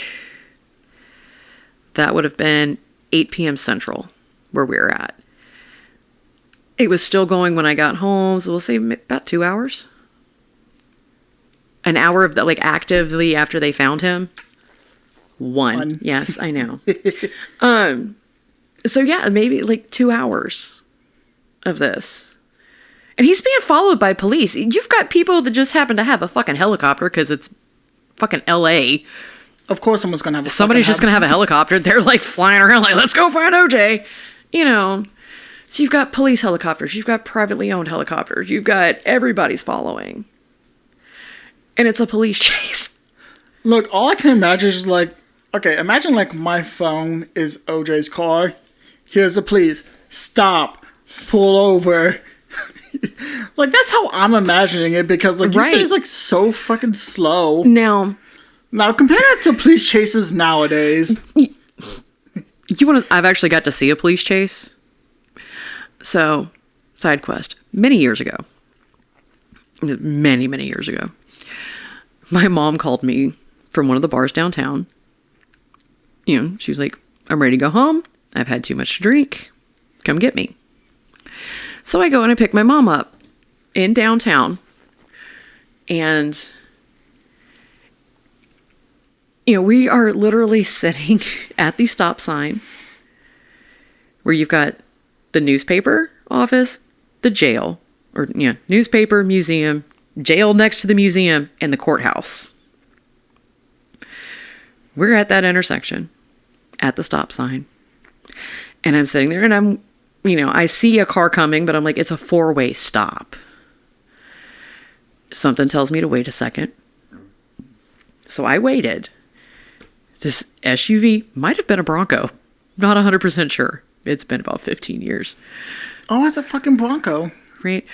That would have been 8 p.m. Central, where we were at. It was still going when I got home, so we'll say about 2 hours. An hour of that, actively after they found him. One. Yes, I know. So yeah, maybe 2 hours of this. And he's being followed by police. You've got people that just happen to have a fucking helicopter because it's fucking LA. Of course someone's going to have Somebody's just going to have a helicopter. They're flying around let's go find OJ. So you've got police helicopters. You've got privately owned helicopters. You've got everybody's following. And it's a police chase. Look, all I can imagine is okay, imagine my phone is OJ's car. Here's the police. Stop. Pull over. Like, that's how I'm imagining it, because, like, you say it's, like, so fucking slow. Now, compare that to police chases nowadays. I've actually got to see a police chase. So, side quest. Many years ago. Many, many years ago. My mom called me from one of the bars downtown. You know, she was like, I'm ready to go home. I've had too much to drink. Come get me. So I go and I pick my mom up in downtown. And, you know, we are literally sitting at the stop sign where you've got the newspaper office, the jail, or, yeah, newspaper, museum, jail next to the museum, and the courthouse. We're at that intersection at the stop sign. And I'm sitting there and I'm, you know, I see a car coming, but I'm like, it's a 4-way stop. Something tells me to wait a second. So I waited. This SUV might have been a Bronco. Not 100% sure. It's been about 15 years. Oh, it's a fucking Bronco. Right?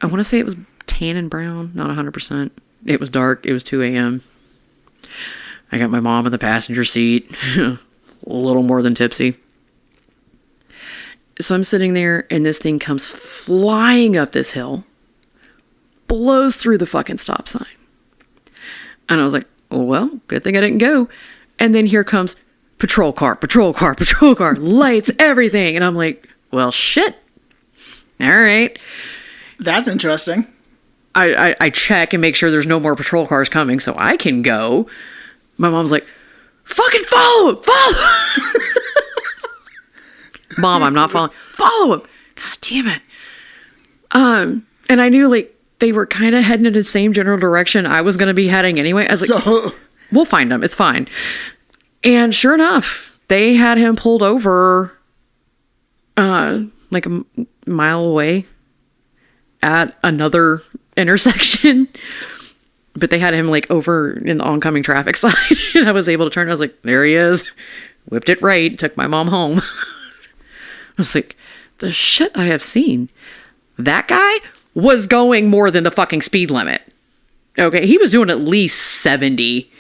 I want to say it was tan and brown. Not 100%. It was dark. It was 2 a.m. I got my mom in the passenger seat. A little more than tipsy. So I'm sitting there and this thing comes flying up this hill. Blows through the fucking stop sign. And I was like, oh, well, good thing I didn't go. And then here comes patrol car, lights, everything. And I'm like, well, shit. All right. That's interesting. I check and make sure there's no more patrol cars coming so I can go. My mom's like, fucking follow him. Mom, I'm not following. Follow him. God damn it. And I knew, like, they were kind of heading in the same general direction I was going to be heading anyway. I was like, we'll find him. It's fine. And sure enough, they had him pulled over like a mile away at another intersection. But they had him like over in the oncoming traffic side. And I was able to turn. I was like, there he is. Whipped it right. Took my mom home. I was like, the shit I have seen. That guy was going more than the fucking speed limit. Okay, he was doing at least 70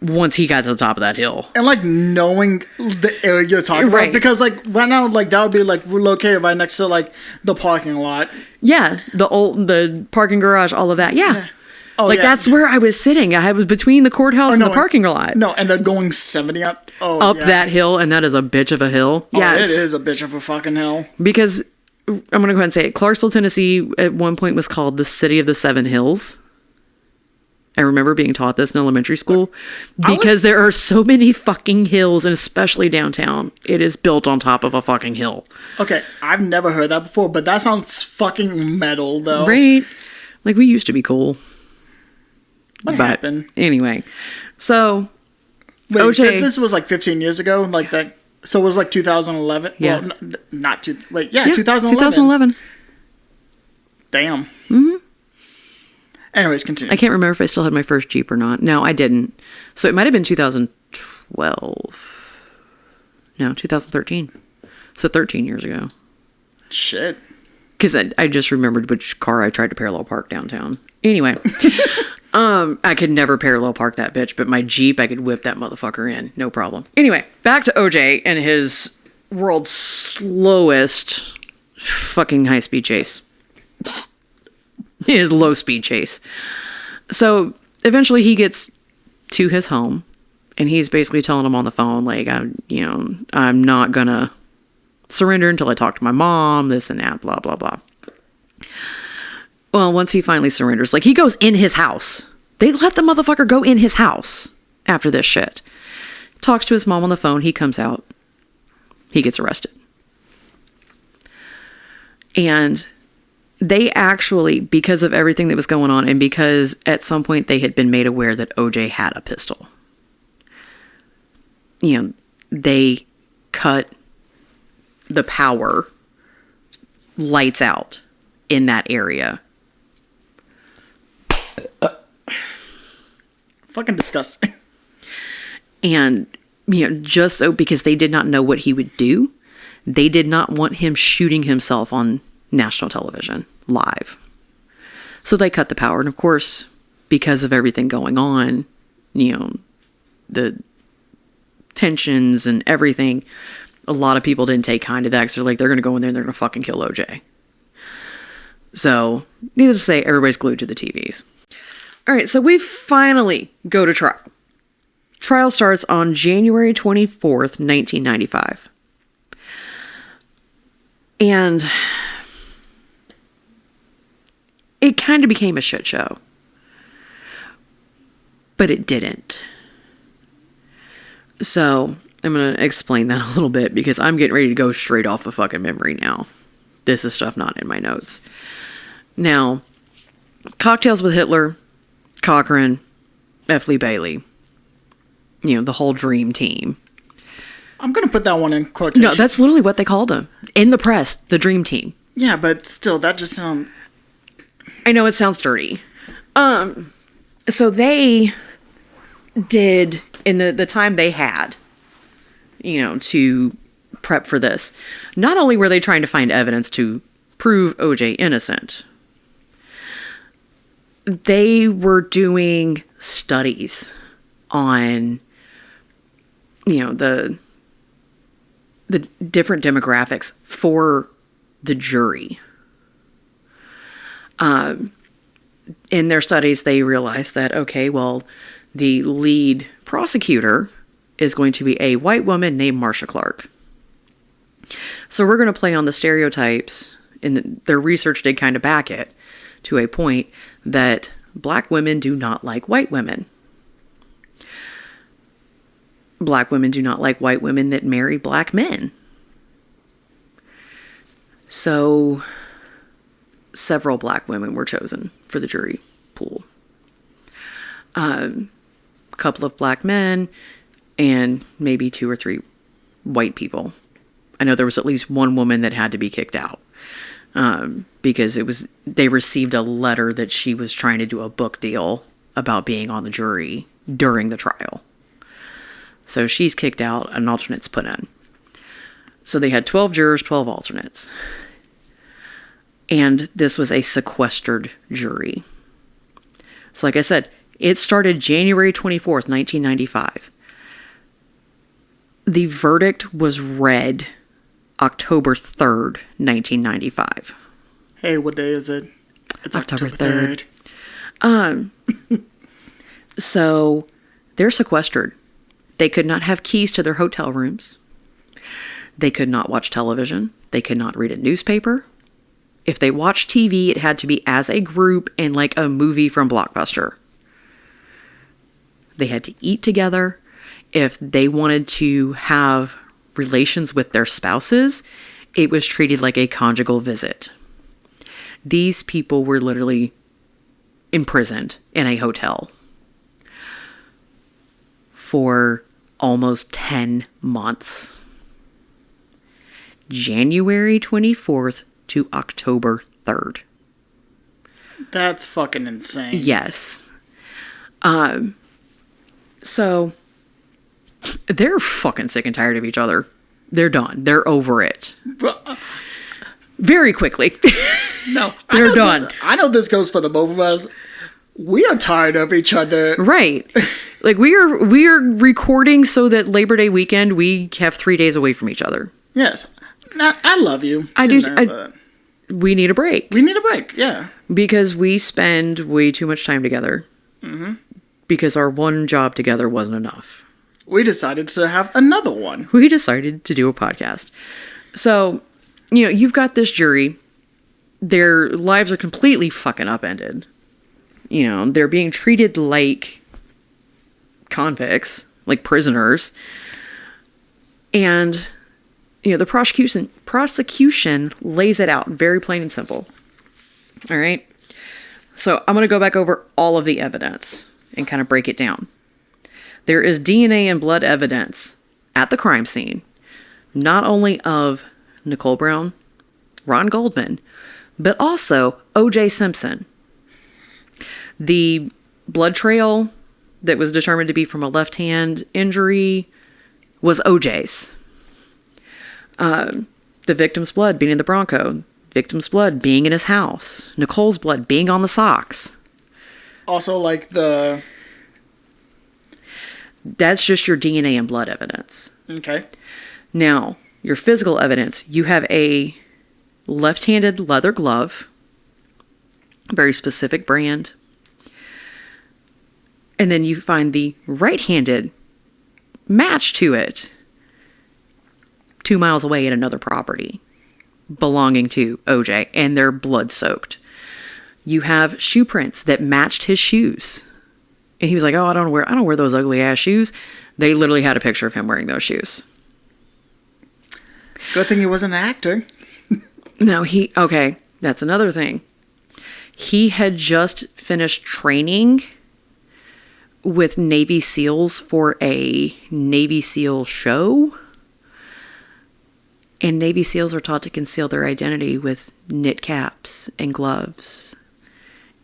once he got to the top of that hill. And, like, knowing the area you're talking about. Because, like, right now, like, that would be, like, located right next to, like, the parking lot. Yeah, the parking garage, all of that. Yeah. Oh, like, that's where I was sitting. I was between the courthouse and the parking lot. No, and they're going 70 up. Up that hill, and that is a bitch of a hill. Yeah, it is a bitch of a fucking hill. Because, I'm going to go ahead and say it, Clarksville, Tennessee, at one point was called the City of the Seven Hills. I remember being taught this in elementary school. Because there are so many fucking hills, and especially downtown. It is built on top of a fucking hill. Okay, I've never heard that before, but that sounds fucking metal, though. Right? Like, we used to be cool. What happened? Anyway, so... Wait, OJ, so this was like 15 years ago? Like that... So it was like 2011? Yeah. Well, not... 2011. 2011. Damn. Mm-hmm. Anyways, continue. I can't remember if I still had my first Jeep or not. No, I didn't. So it might have been 2012. No, 2013. So 13 years ago. Shit. Because I just remembered which car I tried to parallel park downtown. Anyway. I could never parallel park that bitch, but my Jeep, I could whip that motherfucker in. No problem. Anyway, back to OJ and his world's slowest fucking high-speed chase. His low-speed chase. So, eventually he gets to his home, and he's basically telling him on the phone, like, I'm not gonna surrender until I talk to my mom, this and that, blah, blah, blah. Well, once he finally surrenders, like, he goes in his house. They let the motherfucker go in his house after this shit. Talks to his mom on the phone. He comes out. He gets arrested. And they actually, because of everything that was going on, and because at some point they had been made aware that OJ had a pistol, they cut the power lights out in that area. Fucking disgusting. And, just so, because they did not know what he would do, they did not want him shooting himself on national television live. So they cut the power. And of course, because of everything going on, the tensions and everything, a lot of people didn't take kind to that because they're like, they're going to go in there and they're going to fucking kill OJ. So, needless to say, everybody's glued to the TVs. All right, so we finally go to trial. Trial starts on January 24th, 1995. And it kind of became a shit show. But it didn't. So, I'm going to explain that a little bit because I'm getting ready to go straight off of fucking memory now. This is stuff not in my notes. Now, Cocktails with Hitler, Cochran, F. Lee Bailey. The whole dream team. I'm going to put that one in quotation. No, that's literally what they called them. In the press, the dream team. Yeah, but still, that just sounds... I know it sounds dirty. So they did, in the time they had, to prep for this, not only were they trying to find evidence to prove OJ innocent, they were doing studies on the different demographics for the jury. In their studies, they realized that, okay, well, the lead prosecutor is going to be a white woman named Marsha Clark. So we're going to play on the stereotypes, and their research did kind of back it to a point that black women do not like white women. Black women do not like white women that marry black men. So several black women were chosen for the jury pool. A couple of black men and maybe 2 or 3 white people. I know there was at least one woman that had to be kicked out because they received a letter that she was trying to do a book deal about being on the jury during the trial. So she's kicked out, an alternate's put in. So they had 12 jurors, 12 alternates. And this was a sequestered jury. So like I said, it started January 24th, 1995. The verdict was read October 3rd, 1995. Hey, what day is it? It's October 3rd. So they're sequestered. They could not have keys to their hotel rooms. They could not watch television. They could not read a newspaper. If they watched TV, it had to be as a group and like a movie from Blockbuster. They had to eat together. If they wanted to have relations with their spouses, it was treated like a conjugal visit. These people were literally imprisoned in a hotel for almost 10 months. January 24th to October 3rd. That's fucking insane. Yes. So they're fucking sick and tired of each other. They're done. They're over it. Very quickly. No, they're done. I know this goes for the both of us. We are tired of each other. Right. Like we are recording so that Labor Day weekend we have 3 days away from each other. Yes. I love you. I do. We need a break. We need a break, yeah. Because we spend way too much time together. Mm-hmm. Because our one job together wasn't enough. We decided to have another one. We decided to do a podcast. So, you've got this jury. Their lives are completely fucking upended. They're being treated like convicts, like prisoners. And, the prosecution lays it out very plain and simple. All right. So I'm going to go back over all of the evidence and kind of break it down. There is DNA and blood evidence at the crime scene, not only of Nicole Brown, Ron Goldman, but also OJ Simpson. The blood trail that was determined to be from a left hand injury was OJ's. The victim's blood being in the Bronco, victim's blood being in his house, Nicole's blood being on the socks. Also, like That's just your DNA and blood evidence. Okay. Now, your physical evidence, you have a left-handed leather glove, very specific brand. And then you find the right-handed match to it 2 miles away at another property belonging to OJ, and they're blood-soaked. You have shoe prints that matched his shoes. And he was like, oh, I don't wear those ugly ass shoes. They literally had a picture of him wearing those shoes. Good thing he wasn't an actor. No, okay, that's another thing. He had just finished training with Navy SEALs for a Navy SEAL show. And Navy SEALs are taught to conceal their identity with knit caps and gloves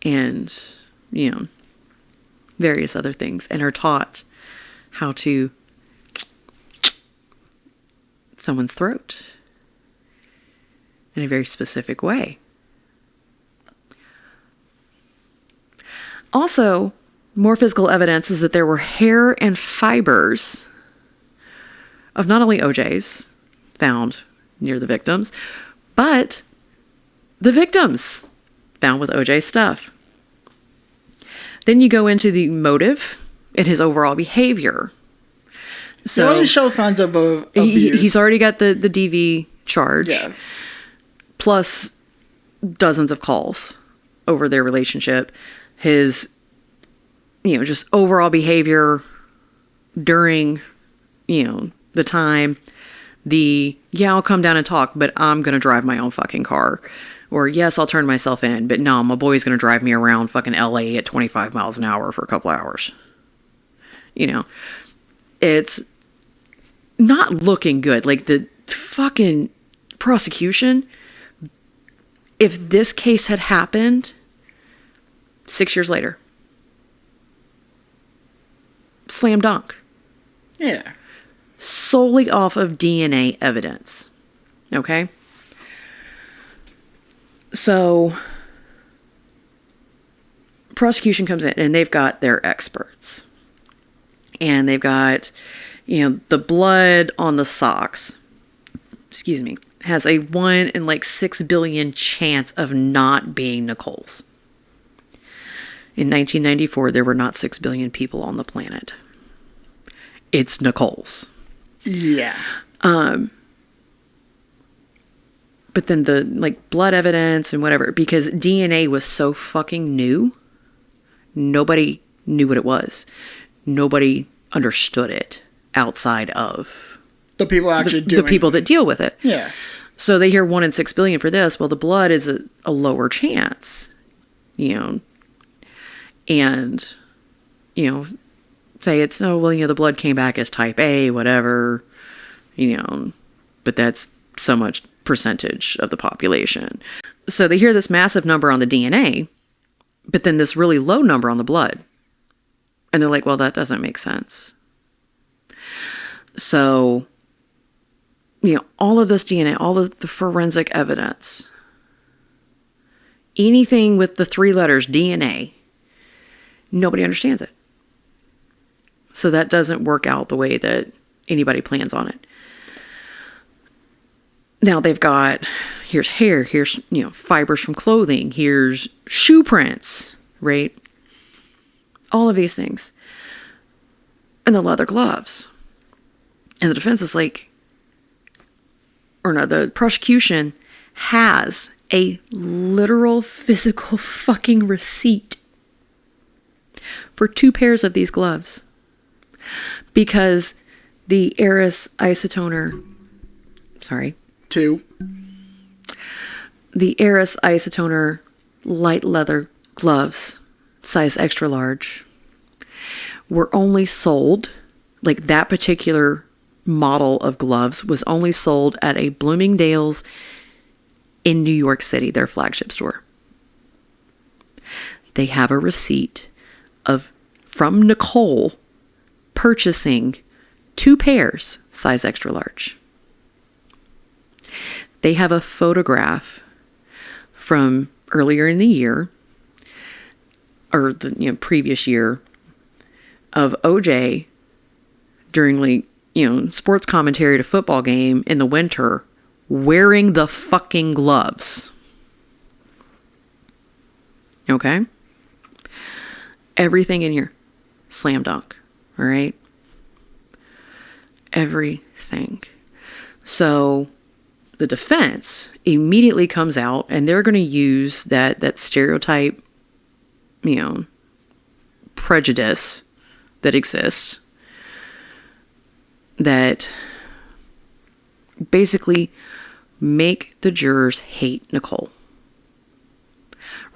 and, various other things, and are taught how to someone's throat in a very specific way. Also, more physical evidence is that there were hair and fibers of not only OJ's found near the victims, but the victims found with OJ's stuff. Then you go into the motive and his overall behavior. So He already shows signs of abuse. he's already got the DV charge. Yeah. Plus dozens of calls over their relationship. His, just overall behavior during, the time. I'll come down and talk, but I'm going to drive my own fucking car. Or, yes, I'll turn myself in, but no, my boy's going to drive me around fucking LA at 25 miles an hour for a couple hours. It's not looking good. Like, the fucking prosecution, if this case had happened 6 years later, slam dunk. Yeah. Solely off of DNA evidence. Okay? So, prosecution comes in and they've got their experts. And they've got, the blood on the socks, has a 1 in 6 billion chance of not being Nicole's. In 1994, there were not 6 billion people on the planet. It's Nicole's. Yeah. But then the blood evidence and whatever, because DNA was so fucking new, nobody knew what it was. Nobody understood it outside of The people actually the people that deal with it. Yeah. So they hear 1 in 6 billion for this. Well, the blood is a lower chance, and, say it's, the blood came back as type A, whatever, but that's so much percentage of the population. So they hear this massive number on the DNA, but then this really low number on the blood. And they're like, well, that doesn't make sense. So, all of this DNA, all of the forensic evidence, anything with the 3 letters DNA, nobody understands it. So that doesn't work out the way that anybody plans on it. Now they've got, here's hair, here's, fibers from clothing, here's shoe prints, right? All of these things. And the leather gloves. And the defense is like, or no, the prosecution has a literal physical fucking receipt for 2 pairs of these gloves. Because the Eris isotoner, 2. The Eris isotoner light leather gloves, size extra large, were only sold, that particular model of gloves was only sold at a Bloomingdale's in New York City, their flagship store. They have a receipt from Nicole purchasing 2 pairs, size extra large. They have a photograph from earlier in the year, or the previous year, of OJ during sports commentary at a football game in the winter, wearing the fucking gloves. Okay? Everything in here, slam dunk. All right? Everything. So the defense immediately comes out and they're going to use that stereotype, prejudice that exists that basically make the jurors hate Nicole.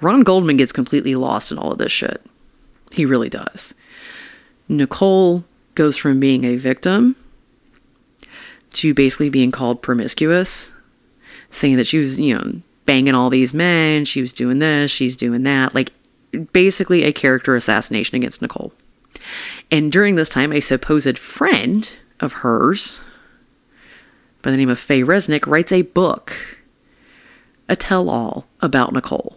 Ron Goldman gets completely lost in all of this shit. He really does. Nicole goes from being a victim to basically being called promiscuous, saying that she was, banging all these men, she was doing this, she's doing that. Like, basically a character assassination against Nicole. And during this time, a supposed friend of hers, by the name of Faye Resnick, writes a book, a tell-all about Nicole,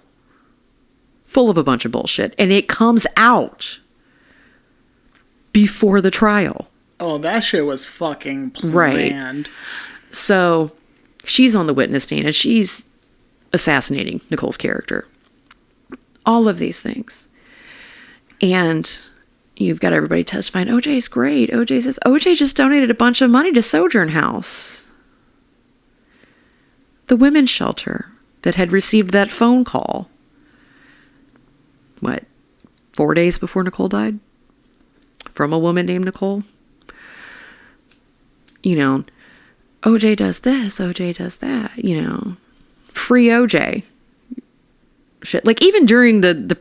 full of a bunch of bullshit. And it comes out before the trial. Oh, that shit was fucking planned. Right. So she's on the witness stand and she's assassinating Nicole's character. All of these things. And you've got everybody testifying, OJ's great. OJ says, OJ just donated a bunch of money to Sojourn House, the women's shelter that had received that phone call. 4 days before Nicole died? From a woman named Nicole? OJ does this, OJ does that, Free OJ. Shit. Like, even during the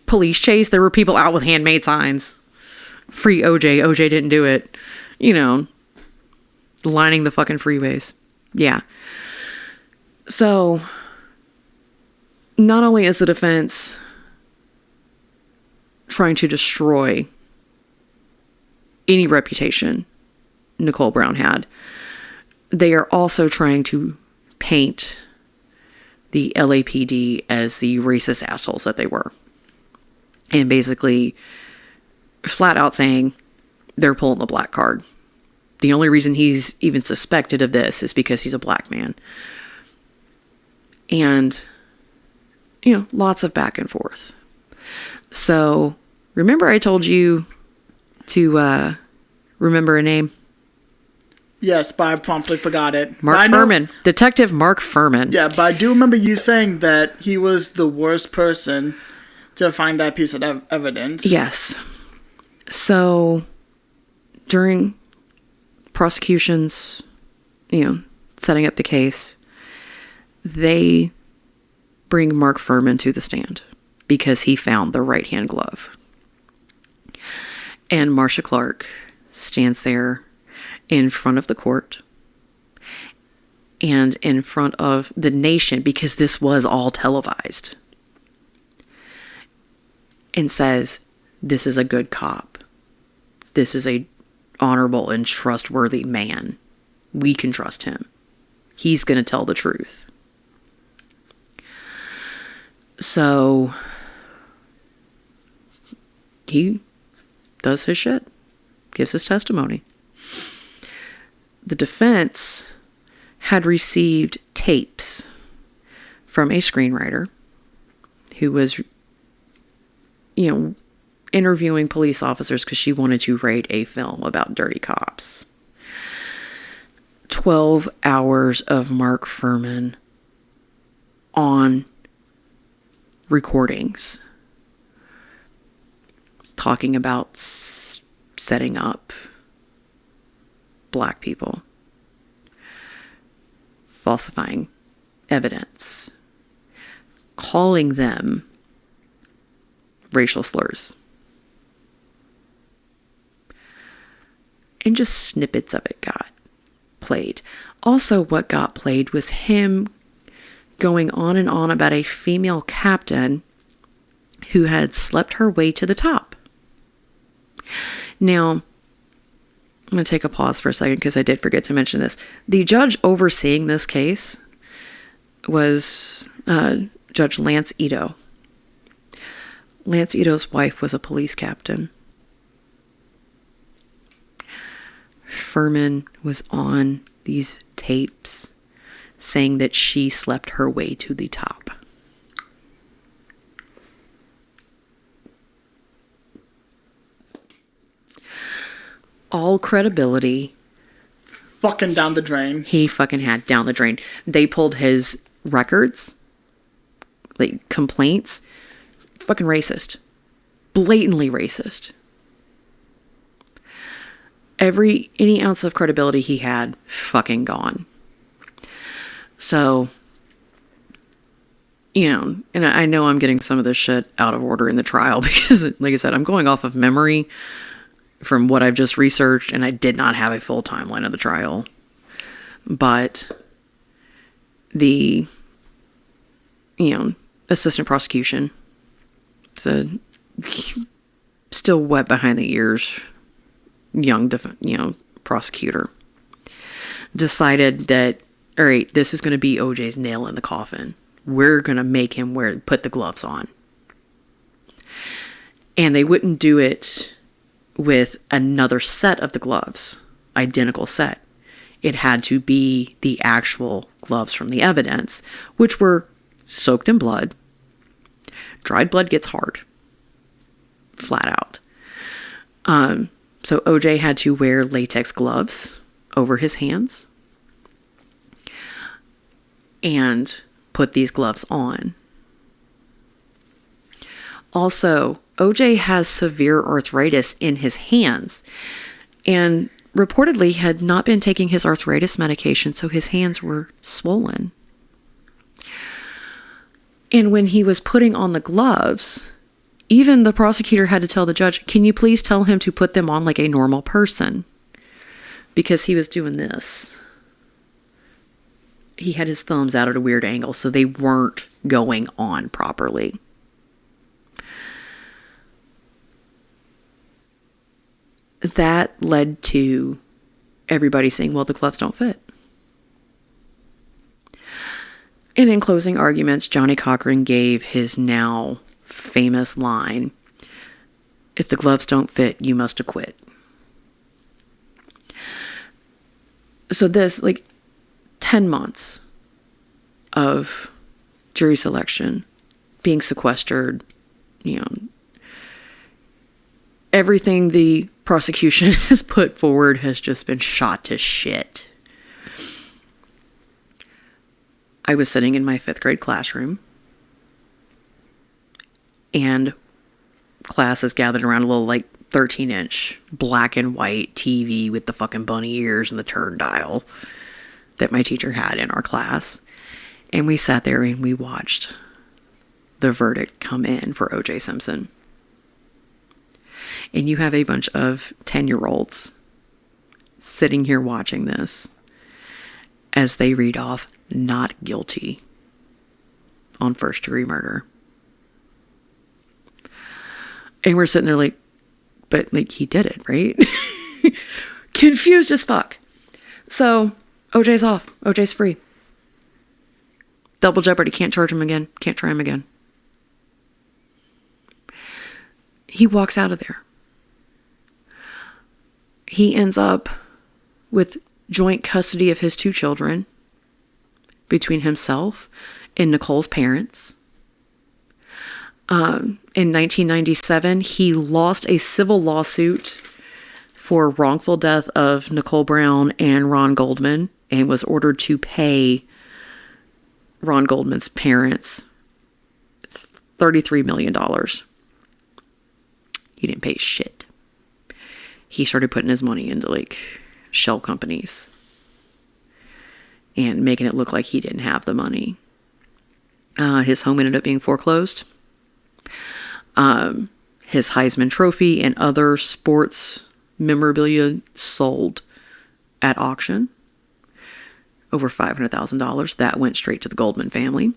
police chase, there were people out with handmade signs. Free OJ, OJ didn't do it. Lining the fucking freeways. Yeah. So, not only is the defense trying to destroy any reputation Nicole Brown had, they are also trying to paint the LAPD as the racist assholes that they were. And basically flat out saying they're pulling the black card. The only reason he's even suspected of this is because he's a black man. And, lots of back and forth. So, remember I told you to remember a name? Yes, but I promptly forgot it. Mark Fuhrman. Detective Mark Fuhrman. Yeah, but I do remember you saying that he was the worst person to find that piece of evidence. Yes. So, during prosecutions, setting up the case, they bring Mark Fuhrman to the stand because he found the right-hand glove. And Marcia Clark stands there in front of the court and in front of the nation, because this was all televised, and says, this is a good cop. This is a honorable and trustworthy man. We can trust him. He's going to tell the truth. So he does his shit, gives his testimony. The defense had received tapes from a screenwriter who was, interviewing police officers because she wanted to write a film about dirty cops. 12 hours of Mark Fuhrman on recordings talking about setting up black people, falsifying evidence, calling them racial slurs, and just snippets of it got played. Also, what got played was him going on and on about a female captain who had slept her way to the top. Now, I'm going to take a pause for a second because I did forget to mention this. The judge overseeing this case was Judge Lance Ito. Lance Ito's wife was a police captain. Fuhrman was on these tapes saying that she slept her way to the top. All credibility. Fucking down the drain. He fucking had down the drain. They pulled his records, like complaints. Fucking racist. Blatantly racist. Any ounce of credibility he had, fucking gone. So, and I know I'm getting some of this shit out of order in the trial because, like I said, I'm going off of memory from what I've just researched, and I did not have a full timeline of the trial. But the, assistant prosecution, the still wet behind the ears young, prosecutor, decided that, all right, this is going to be OJ's nail in the coffin. We're going to make him put the gloves on. And they wouldn't do it with another set of the gloves, identical set. It had to be the actual gloves from the evidence, which were soaked in blood. Dried blood gets hard. Flat out. So OJ had to wear latex gloves over his hands and put these gloves on. Also, OJ has severe arthritis in his hands and reportedly had not been taking his arthritis medication, so his hands were swollen. And when he was putting on the gloves, even the prosecutor had to tell the judge, can you please tell him to put them on like a normal person? Because he was doing this. He had his thumbs out at a weird angle, so they weren't going on properly. That led to everybody saying, well, the gloves don't fit. And in closing arguments, Johnny Cochran gave his now famous line, if the gloves don't fit, you must acquit. So this, 10 months of jury selection, being sequestered, everything the prosecution has put forward has just been shot to shit. I was sitting in my 5th grade classroom, and class is gathered around a little 13-inch black and white TV with the fucking bunny ears and the turn dial that my teacher had in our class. And we sat there and we watched the verdict come in for OJ Simpson. And you have a bunch of 10-year-olds sitting here watching this as they read off not guilty on first-degree murder. And we're sitting there but he did it, right? Confused as fuck. So OJ's off. OJ's free. Double jeopardy. Can't charge him again. Can't try him again. He walks out of there. He ends up with joint custody of his 2 children between himself and Nicole's parents. In 1997, he lost a civil lawsuit for wrongful death of Nicole Brown and Ron Goldman and was ordered to pay Ron Goldman's parents $33 million. He didn't pay shit. He started putting his money into shell companies and making it look like he didn't have the money. His home ended up being foreclosed. His Heisman Trophy and other sports memorabilia sold at auction. Over $500,000. That went straight to the Goldman family.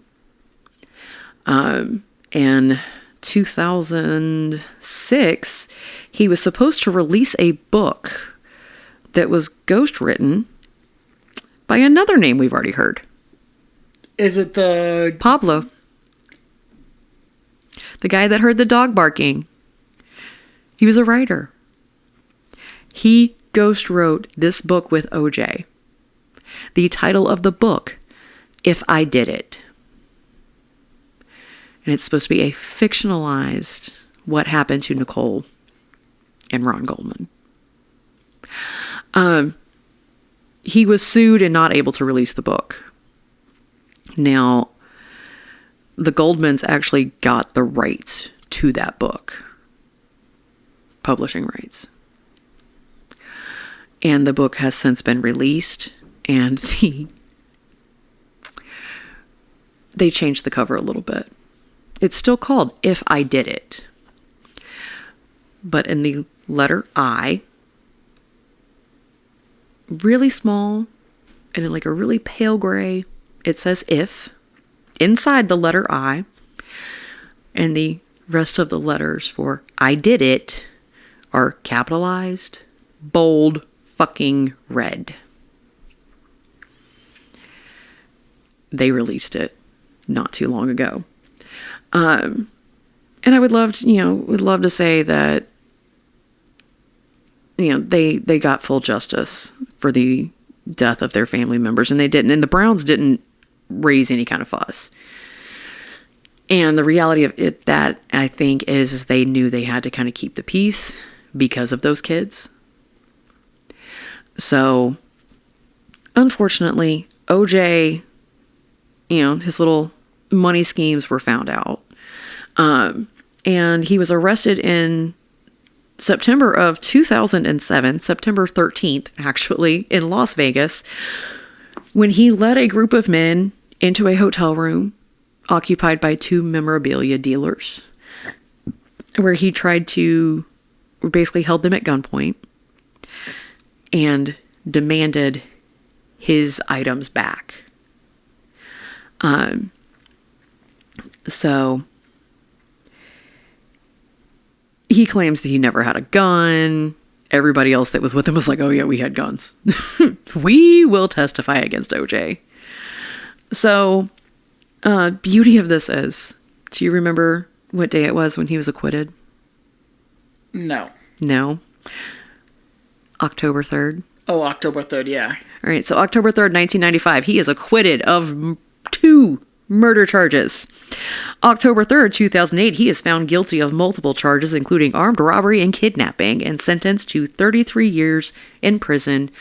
In 2006, he was supposed to release a book that was ghostwritten by another name we've already heard. Is it the... Pablo. The guy that heard the dog barking. He was a writer. He ghost wrote this book with OJ. The title of the book, If I Did It. And it's supposed to be a fictionalized what happened to Nicole and Ron Goldman. He was sued and not able to release the book. Now, the Goldmans actually got the rights to that book. Publishing rights. And the book has since been released, and they changed the cover a little bit. It's still called If I Did It. But in the letter I, really small, and in like a really pale gray, it says if, inside the letter I, and the rest of the letters for I did it are capitalized, bold, fucking red. They released it not too long ago. And I would love to say that, they got full justice for the death of their family members, and they didn't. And the Browns didn't raise any kind of fuss. And the reality of it, that I think, is they knew they had to kind of keep the peace because of those kids. So, unfortunately, OJ, his little money schemes were found out. And he was arrested in September of 2007, September 13th, actually, in Las Vegas, when he led a group of men into a hotel room occupied by two memorabilia dealers, where he basically held them at gunpoint and demanded his items back. So he claims that he never had a gun. Everybody else that was with him was like, oh yeah, we had guns. We will testify against OJ. So, beauty of this is, do you remember what day it was when he was acquitted? No. No. October 3rd. Oh, October 3rd, yeah. All right, so October 3rd, 1995, he is acquitted of 2 murder charges. October 3rd, 2008, he is found guilty of multiple charges, including armed robbery and kidnapping, and sentenced to 33 years in prison,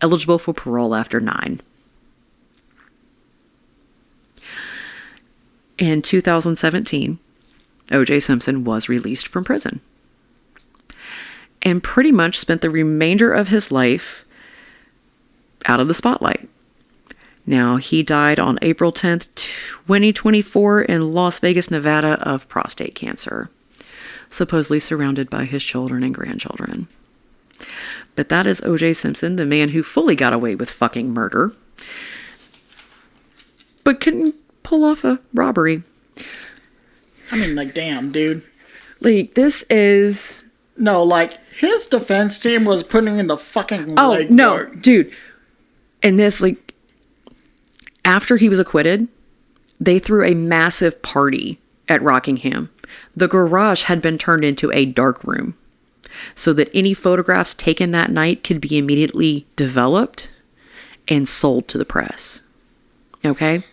eligible for parole after 9. In 2017, OJ Simpson was released from prison and pretty much spent the remainder of his life out of the spotlight. Now, he died on April 10th, 2024 in Las Vegas, Nevada, of prostate cancer, supposedly surrounded by his children and grandchildren. But that is OJ Simpson, the man who fully got away with fucking murder, but couldn't pull off a robbery. I mean, like, damn, dude. Like, this is... No, like, his defense team was putting in the fucking legwork. No, dude. And this, like, after he was acquitted, they threw a massive party at Rockingham. The garage had been turned into a dark room so that any photographs taken that night could be immediately developed and sold to the press. Okay?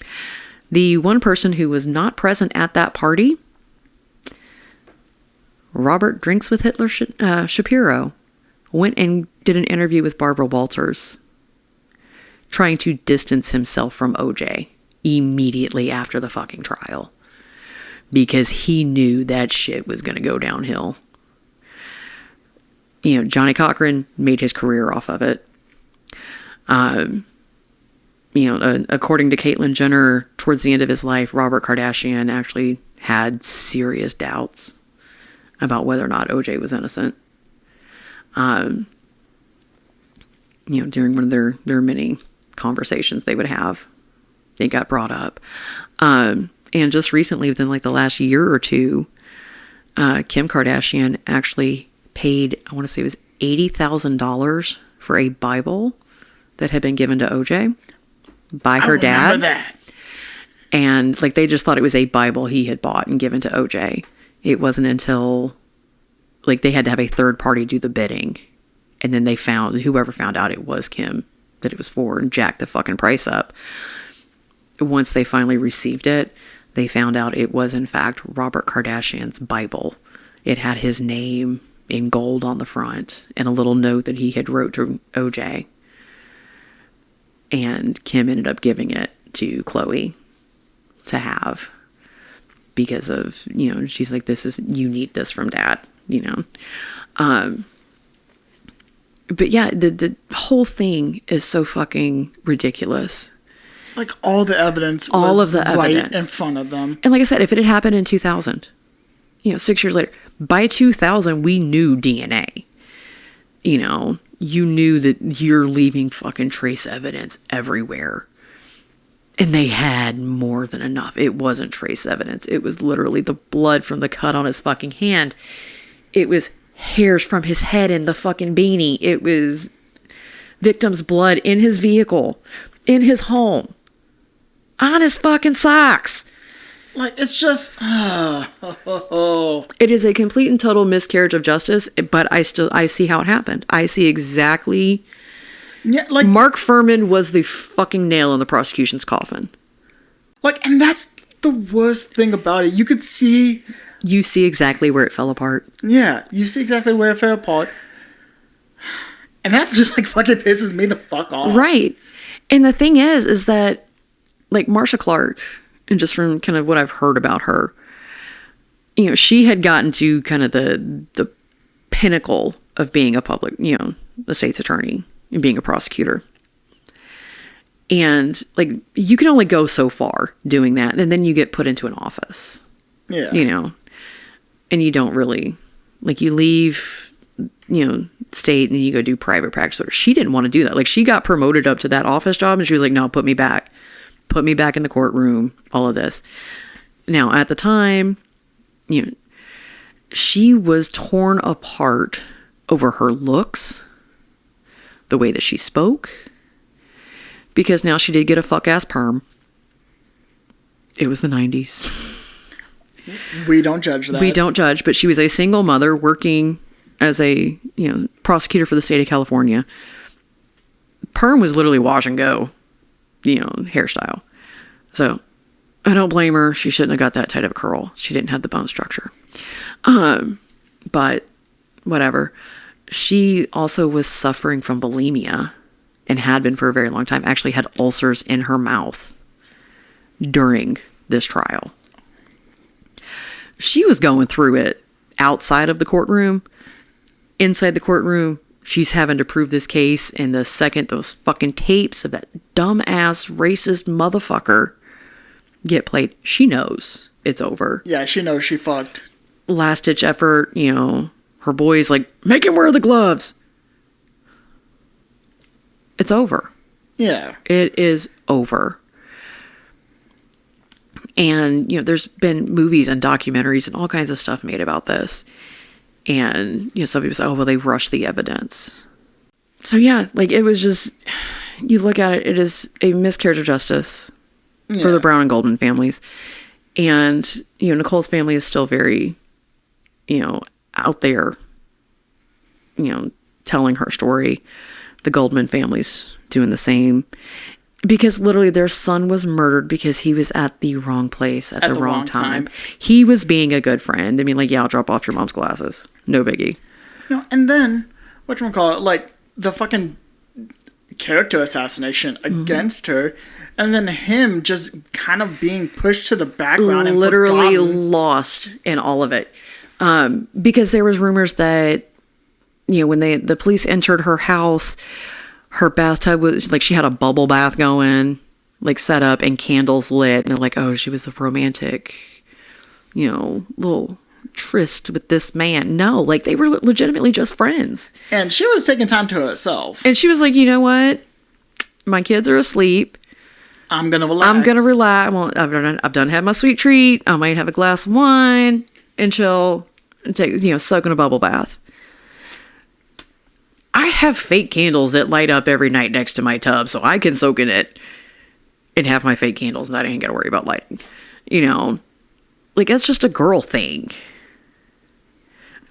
The one person who was not present at that party, Robert Drinks with Hitler Shapiro, went and did an interview with Barbara Walters, trying to distance himself from OJ immediately after the fucking trial, because he knew that shit was going to go downhill. Johnny Cochran made his career off of it. According to Caitlyn Jenner, towards the end of his life, Robert Kardashian actually had serious doubts about whether or not OJ was innocent. During one of their many conversations they would have, they got brought up. And just recently, within like the last year or two, Kim Kardashian actually paid, I want to say it was $80,000 for a Bible that had been given to OJ by her dad. That. And like, they just thought it was a Bible he had bought and given to OJ. It wasn't until, like, they had to have a third party do the bidding. And then whoever found out it was Kim that it was for and jacked the fucking price up. Once they finally received it, they found out it was, in fact, Robert Kardashian's Bible. It had his name in gold on the front and a little note that he had wrote to OJ. And Kim ended up giving it to Chloe to have because of, she's like, you need this from Dad, But yeah, the whole thing is so fucking ridiculous. Like, all the evidence was right in front of them. And like I said, if it had happened in 2000, 6 years later, by 2000, we knew DNA. You knew that you're leaving fucking trace evidence everywhere. And they had more than enough. It wasn't trace evidence. It was literally the blood from the cut on his fucking hand. It was hairs from his head in the fucking beanie. It was victim's blood in his vehicle, in his home, on his fucking socks. Like, it's just... It is a complete and total miscarriage of justice, but I see how it happened. I see exactly... Yeah, like... Mark Fuhrman was the fucking nail in the prosecution's coffin. Like, and that's the worst thing about it. You could see... You see exactly where it fell apart. Yeah, you see exactly where it fell apart. And that just, like, fucking pisses me the fuck off. Right. And the thing is that, like, Marcia Clark, and just from kind of what I've heard about her, she had gotten to kind of the pinnacle of being a public, a state's attorney and being a prosecutor. And, like, you can only go so far doing that. And then you get put into an office. Yeah. And you don't really, like, you leave, state and then you go do private practice. She didn't want to do that. Like, she got promoted up to that office job and she was like, no, put me back in the courtroom, all of this. Now, at the time, she was torn apart over her looks, the way that she spoke, because now she did get a fuck ass perm. It was the 90s. We don't judge that. We don't judge, but she was a single mother working as a, prosecutor for the state of California. Perm was literally wash and go, hairstyle. So I don't blame her. She shouldn't have got that tight of a curl. She didn't have the bone structure. But whatever. She also was suffering from bulimia and had been for a very long time. Actually had ulcers in her mouth during this trial. She was going through it outside of the courtroom. Inside the courtroom, she's having to prove this case. And the second those fucking tapes of that dumbass racist motherfucker get played, she knows it's over. Yeah, she knows she fucked. Last ditch effort, her boy's like, make him wear the gloves. It's over. Yeah. It is over. And, there's been movies and documentaries and all kinds of stuff made about this. And, some people say, oh, well, they rushed the evidence. So, yeah, like, it was just, you look at it, it is a miscarriage of justice for the Brown and Goldman families. And, Nicole's family is still very, out there, telling her story. The Goldman family's doing the same. Because literally their son was murdered because he was at the wrong place at the wrong time. He was being a good friend. I mean, like, yeah, I'll drop off your mom's glasses. No biggie. No, and then, whatchamacallit, like, the fucking character assassination against her, and then him just kind of being pushed to the background and literally forgotten. Lost in all of it. Because there was rumors that, when the police entered her house, her bathtub was like, she had a bubble bath going, like, set up and candles lit. And they're like, oh, she was a romantic, little tryst with this man. No, like, they were legitimately just friends. And she was taking time to herself. And she was like, you know what? My kids are asleep. I'm going to relax. Well, I've done had my sweet treat. I might have a glass of wine and chill and take, soak in a bubble bath. I have fake candles that light up every night next to my tub, so I can soak in it and have my fake candles, and I ain't got to worry about lighting. Like, that's just a girl thing.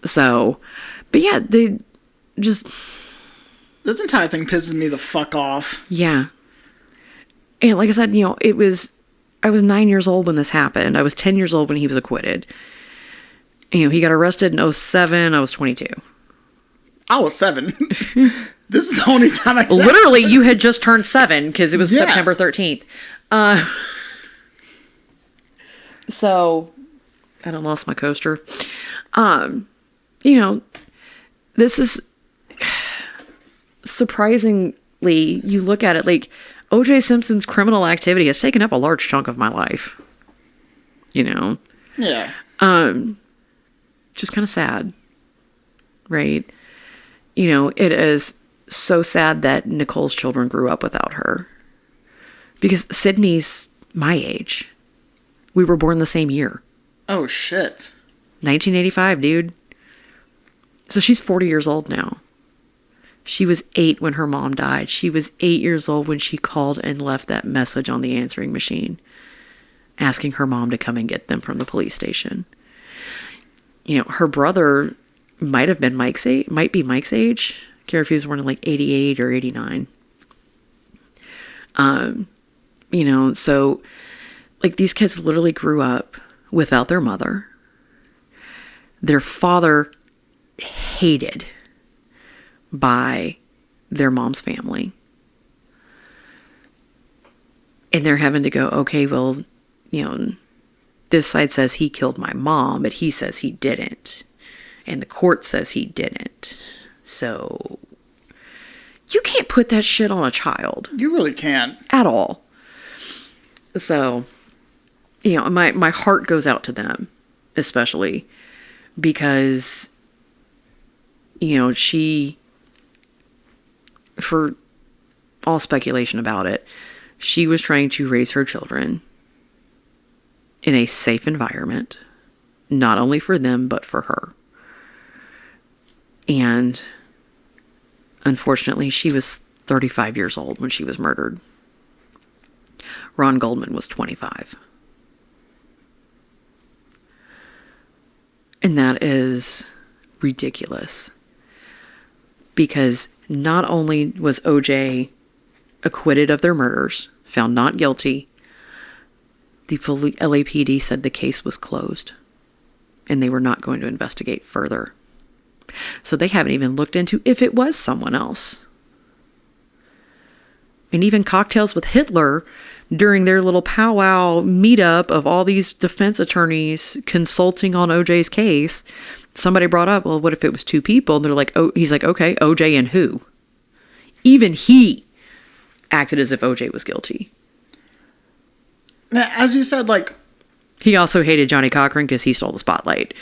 So, but yeah, they just... This entire thing pisses me the fuck off. Yeah. And like I said, I was 9 years old when this happened. I was 10 years old when he was acquitted. He got arrested in 2007. I was 22. I was 7. This is the only time I... Literally, you had just turned 7 because it was September 13th. So, I done lost my coaster. This is... Surprisingly, you look at it like OJ Simpson's criminal activity has taken up a large chunk of my life. Yeah. Just kind of sad. Right? It is so sad that Nicole's children grew up without her. Because Sydney's my age. We were born the same year. Oh, shit. 1985, dude. So she's 40 years old now. She was 8 when her mom died. She was 8 years old when she called and left that message on the answering machine, asking her mom to come and get them from the police station. Her brother might be Mike's age. I can't remember if he was born in like 88 or 89. So like these kids literally grew up without their mother. Their father hated by their mom's family. And they're having to go, okay, well, this side says he killed my mom, but he says he didn't. And the court says he didn't. So you can't put that shit on a child. You really can't. At all. So, my heart goes out to them, especially because, she, for all speculation about it, she was trying to raise her children in a safe environment, not only for them, but for her. And unfortunately, she was 35 years old when she was murdered. Ron Goldman was 25. And that is ridiculous. Because not only was OJ acquitted of their murders, found not guilty, the LAPD said the case was closed and they were not going to investigate further. So they haven't even looked into if it was someone else. And even Cocktails with Hitler, during their little powwow meetup of all these defense attorneys consulting on OJ's case, somebody brought up, well, what if it was 2 people? And they're like, oh, he's like, okay, OJ and who? Even he acted as if OJ was guilty. Now, as you said, like... He also hated Johnny Cochran because he stole the spotlight.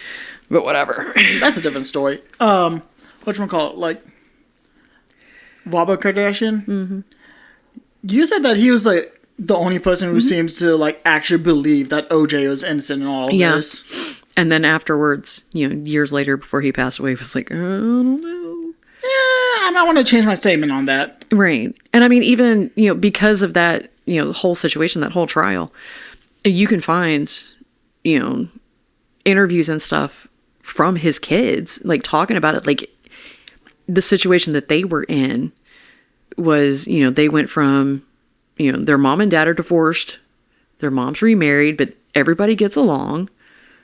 But whatever. That's a different story. Whatchamacallit, like... Baba Kardashian? Mm-hmm. You said that he was, like, the only person who seems to, like, actually believe that OJ was innocent in all of this. And then afterwards, years later before he passed away, he was like, I don't know. Yeah, I might want to change my statement on that. Right. And I mean, even, because of that, the whole situation, that whole trial, you can find, interviews and stuff from his kids, like talking about it, like the situation that they were in was, they went from, their mom and dad are divorced, their mom's remarried, but everybody gets along.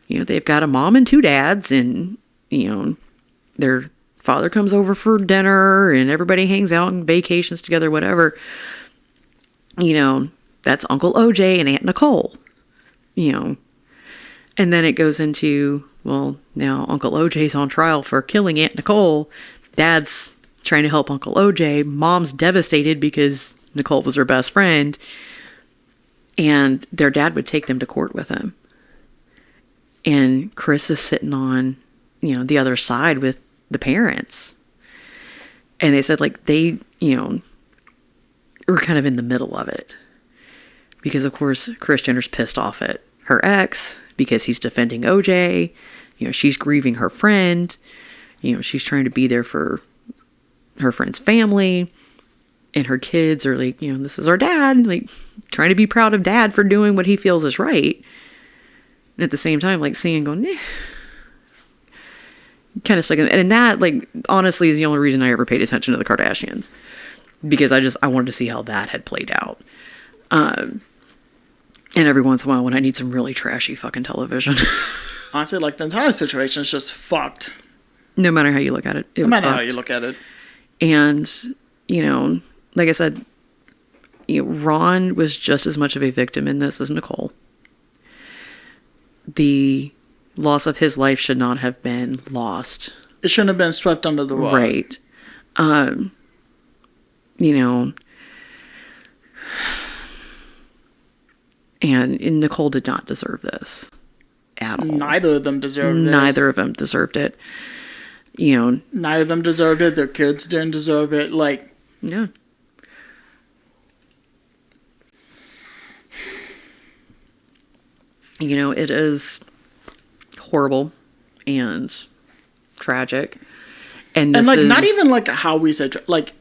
They've got a mom and 2 dads, and, their father comes over for dinner, and everybody hangs out and vacations together, whatever. That's Uncle OJ and Aunt Nicole, And then it goes into, well, now Uncle OJ's on trial for killing Aunt Nicole. Dad's trying to help Uncle OJ. Mom's devastated because Nicole was her best friend. And their dad would take them to court with him. And Chris is sitting on, the other side with the parents. And they said, like, they, were kind of in the middle of it. Because, of course, Kris Jenner's pissed off at her ex because he's defending OJ. She's grieving her friend. She's trying to be there for her friend's family. And her kids are like, this is our dad. Like, trying to be proud of dad for doing what he feels is right. And at the same time, like, seeing, going, kind of stuck in. And that, like, honestly is the only reason I ever paid attention to the Kardashians. Because I wanted to see how that had played out. And every once in a while when I need some really trashy fucking television. Honestly, like, the entire situation is just fucked. No matter how you look at it. No matter how you look at it. And, you know, like I said, you know, Ron was just as much of a victim in this as Nicole. The loss of his life should not have been lost. It shouldn't have been swept under the rug. Right. You know, and Nicole did not deserve this at all. Neither of them deserved it. Neither of them deserved it. You know. Neither of them deserved it. Their kids didn't deserve it. Like. Yeah. You know, it is horrible and tragic. And this like, is, not even like how we say, like.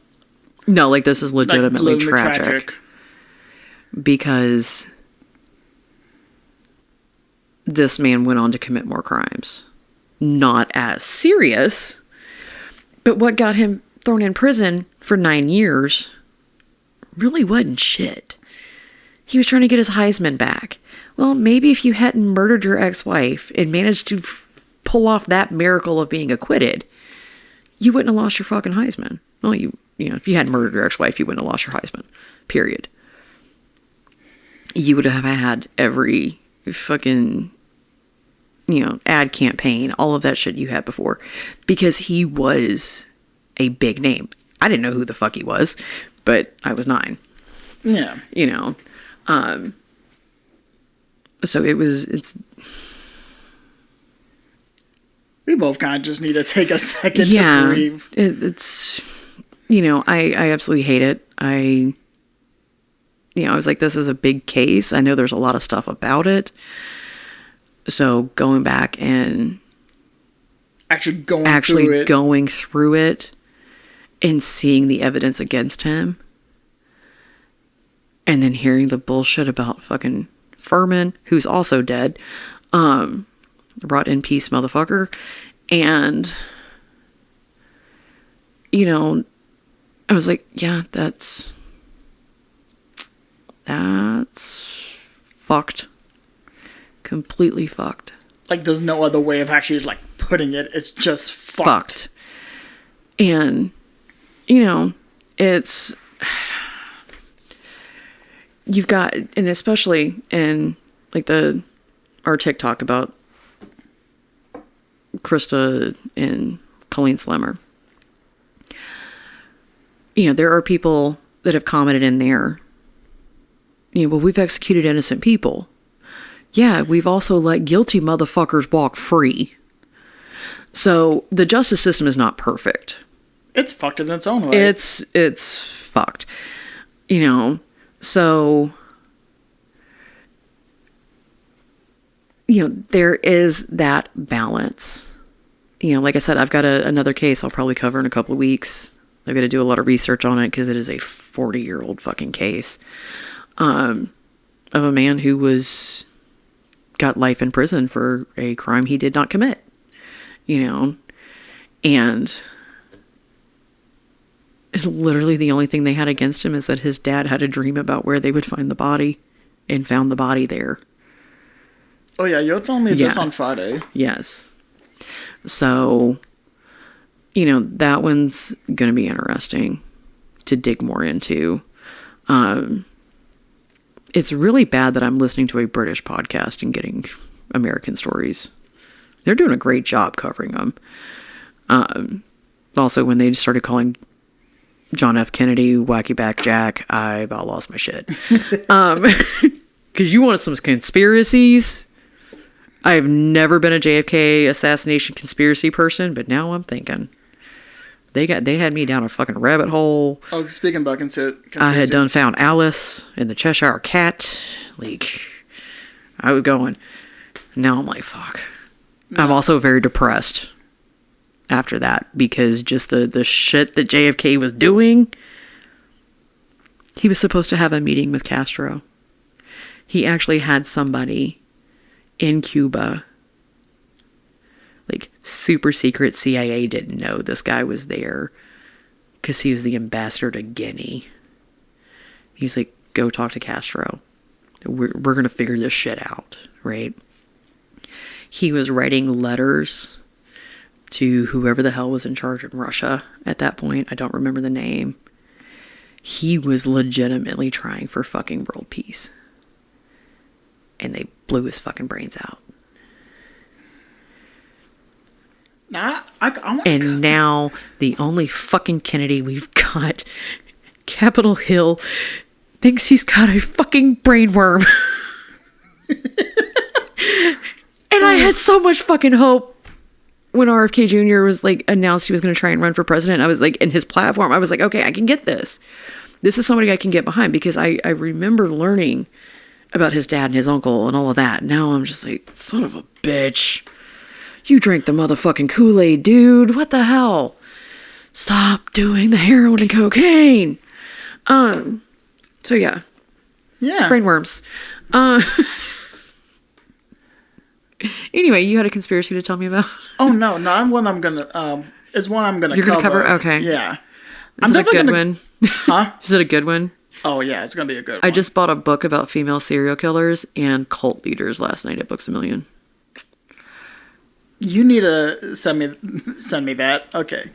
No, like, this is legitimately tragic. Because this man went on to commit more crimes. Not as serious, but what got him thrown in prison for 9 years really wasn't shit. He was trying to get his Heisman back. Well, maybe if you hadn't murdered your ex-wife and managed to pull off that miracle of being acquitted, you wouldn't have lost your fucking Heisman. Well, you know, if you hadn't murdered your ex-wife, you wouldn't have lost your Heisman. Period. You would have had every fucking, you know, ad campaign, all of that shit you had before. Because he was a big name. I didn't know who the fuck he was, but I was 9. Yeah. You know. So it's... We both kind of just need to take a second to breathe. It's... You know, I absolutely hate it. I was like, this is a big case. I know there's a lot of stuff about it. So going back and actually going through it and seeing the evidence against him and then hearing the bullshit about fucking Fuhrman, who's also dead, rot in peace, motherfucker. And, you know, I was like, yeah, that's fucked. Completely fucked. Like, there's no other way of actually, like, putting it. It's just fucked. And, you know, it's... You've got... And especially in, like, our TikTok about Krista and Colleen Slimmer. You know, there are people that have commented in there, you know, well, we've executed innocent people. Yeah, we've also let guilty motherfuckers walk free. So the justice system is not perfect. It's fucked in its own way. It's fucked. You know, so, you know, there is that balance. You know, like I said, I've got another case I'll probably cover in a couple of weeks. I've got to do a lot of research on it because it is a 40-year-old fucking case of a man who got life in prison for a crime he did not commit, you know, and literally the only thing they had against him is that his dad had a dream about where they would find the body and found the body there. Oh yeah, you're telling me this on Friday. Yes. So, you know, that one's going to be interesting to dig more into. It's really bad that I'm listening to a British podcast and getting American stories. They're doing a great job covering them. Also, when they started calling John F. Kennedy Wacky Back Jack, I about lost my shit. Because you wanted some conspiracies. I've never been a JFK assassination conspiracy person, but now I'm thinking they had me down a fucking rabbit hole. Oh, speaking about conspiracy, I had done found Alice in the Cheshire Cat. Like, I was going. Now I'm like, fuck. No. I'm also very depressed after that because just the shit that JFK was doing. He was supposed to have a meeting with Castro. He actually had somebody in Cuba, like, super secret CIA didn't know this guy was there because he was the ambassador to Guinea. He was like, go talk to Castro. We're going to figure this shit out, right? He was writing letters to whoever the hell was in charge in Russia at that point. I don't remember the name. He was legitimately trying for fucking world peace. And they blew his fucking brains out. And now the only fucking Kennedy we've got, Capitol Hill, thinks he's got a fucking brainworm. And I had so much fucking hope when RFK Jr. was like announced he was going to try and run for president. I was like, in his platform, I was like, okay, I can get this. This is somebody I can get behind, because I remember learning about his dad and his uncle and all of that. Now I'm just like, son of a bitch. You drank the motherfucking Kool-Aid, dude. What the hell? Stop doing the heroin and cocaine. So yeah. Yeah. Brainworms. Anyway, you had a conspiracy to tell me about. Oh no, one I'm gonna is one I'm gonna You're cover. Gonna cover? Okay. Yeah. Is it a good one? Huh? Is it a good one? Oh yeah, it's gonna be a good one. I just bought a book about female serial killers and cult leaders last night at Books A Million. You need to send me that. Okay.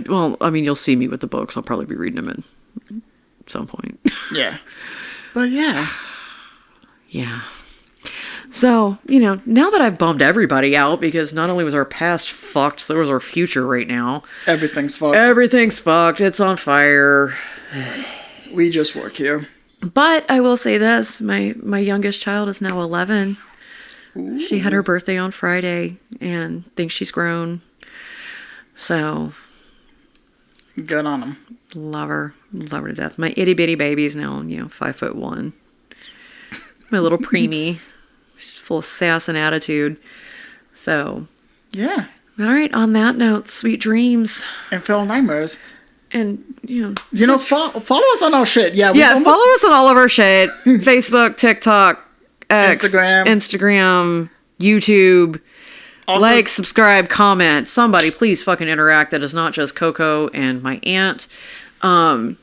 Well, I mean, you'll see me with the books. I'll probably be reading them at some point. Yeah. But yeah. Yeah. So, now that I've bummed everybody out, because not only was our past fucked, so was our future right now. Everything's fucked. Everything's fucked. It's on fire. We just work here. But I will say this. My youngest child is now 11. Ooh. She had her birthday on Friday and thinks she's grown. So. Good on them. Love her. Love her to death. My itty bitty baby's now, 5'1". My little preemie. She's full of sass and attitude. So. Yeah. All right. On that note, sweet dreams. And fell nightmares. And, follow us on our shit. Yeah. Follow us on all of our shit. Facebook, TikTok, X, Instagram, YouTube. Also, like, subscribe, comment. Somebody please fucking interact. That is not just Coco and my aunt. I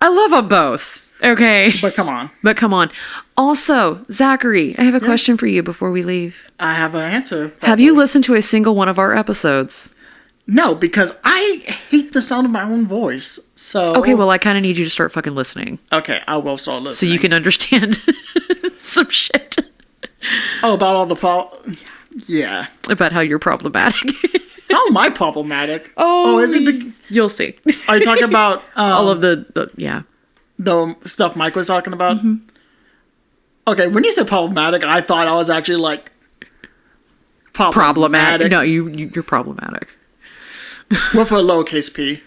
love them both. Okay. But come on. Also, Zachary, I have a question for you before we leave. I have an answer. Have you listened to a single one of our episodes? No, because I hate the sound of my own voice. So okay, well, I kind of need you to start fucking listening. Okay, I will start listening. So you can understand some shit. Oh, about all the yeah. About how you're problematic. How am I problematic? Oh, is it? You'll see. Are you talking about all of the stuff Mike was talking about? Mm-hmm. Okay, when you said problematic, I thought I was actually like problematic. No, you're problematic. With a lowercase p.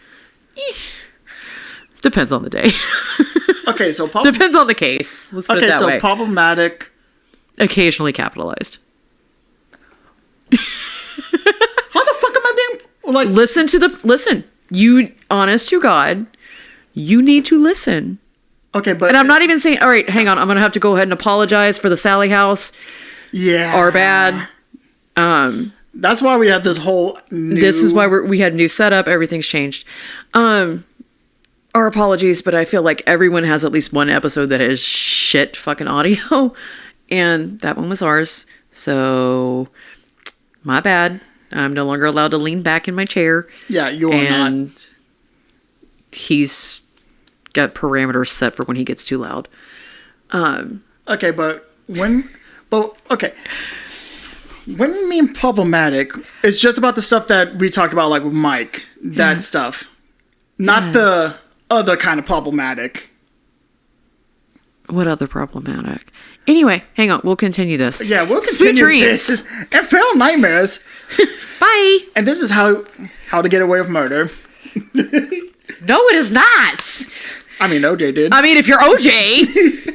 Depends on the day. Okay, so depends on the case. Let's put it that way. Okay, so problematic. Occasionally capitalized. How the fuck am I being like? Listen. You, honest to God, you need to listen. Okay, but and I'm not even saying. All right, hang on. I'm gonna have to go ahead and apologize for the Sally House. Yeah. Our bad. That's why we have this whole new... This is why we had new setup. Everything's changed. Our apologies, but I feel like everyone has at least one episode that is shit fucking audio. And that one was ours. So, my bad. I'm no longer allowed to lean back in my chair. Yeah, you're not. And he's got parameters set for when he gets too loud. Okay, okay. When we mean problematic, it's just about the stuff that we talked about, like with Mike. That stuff. Not the other kind of problematic. What other problematic? Anyway, hang on. We'll continue this. Yeah, we'll continue Sweet dreams. This. And fail nightmares. Bye. And this is how to get away with murder. No, it is not. I mean, OJ did. I mean, if you're OJ.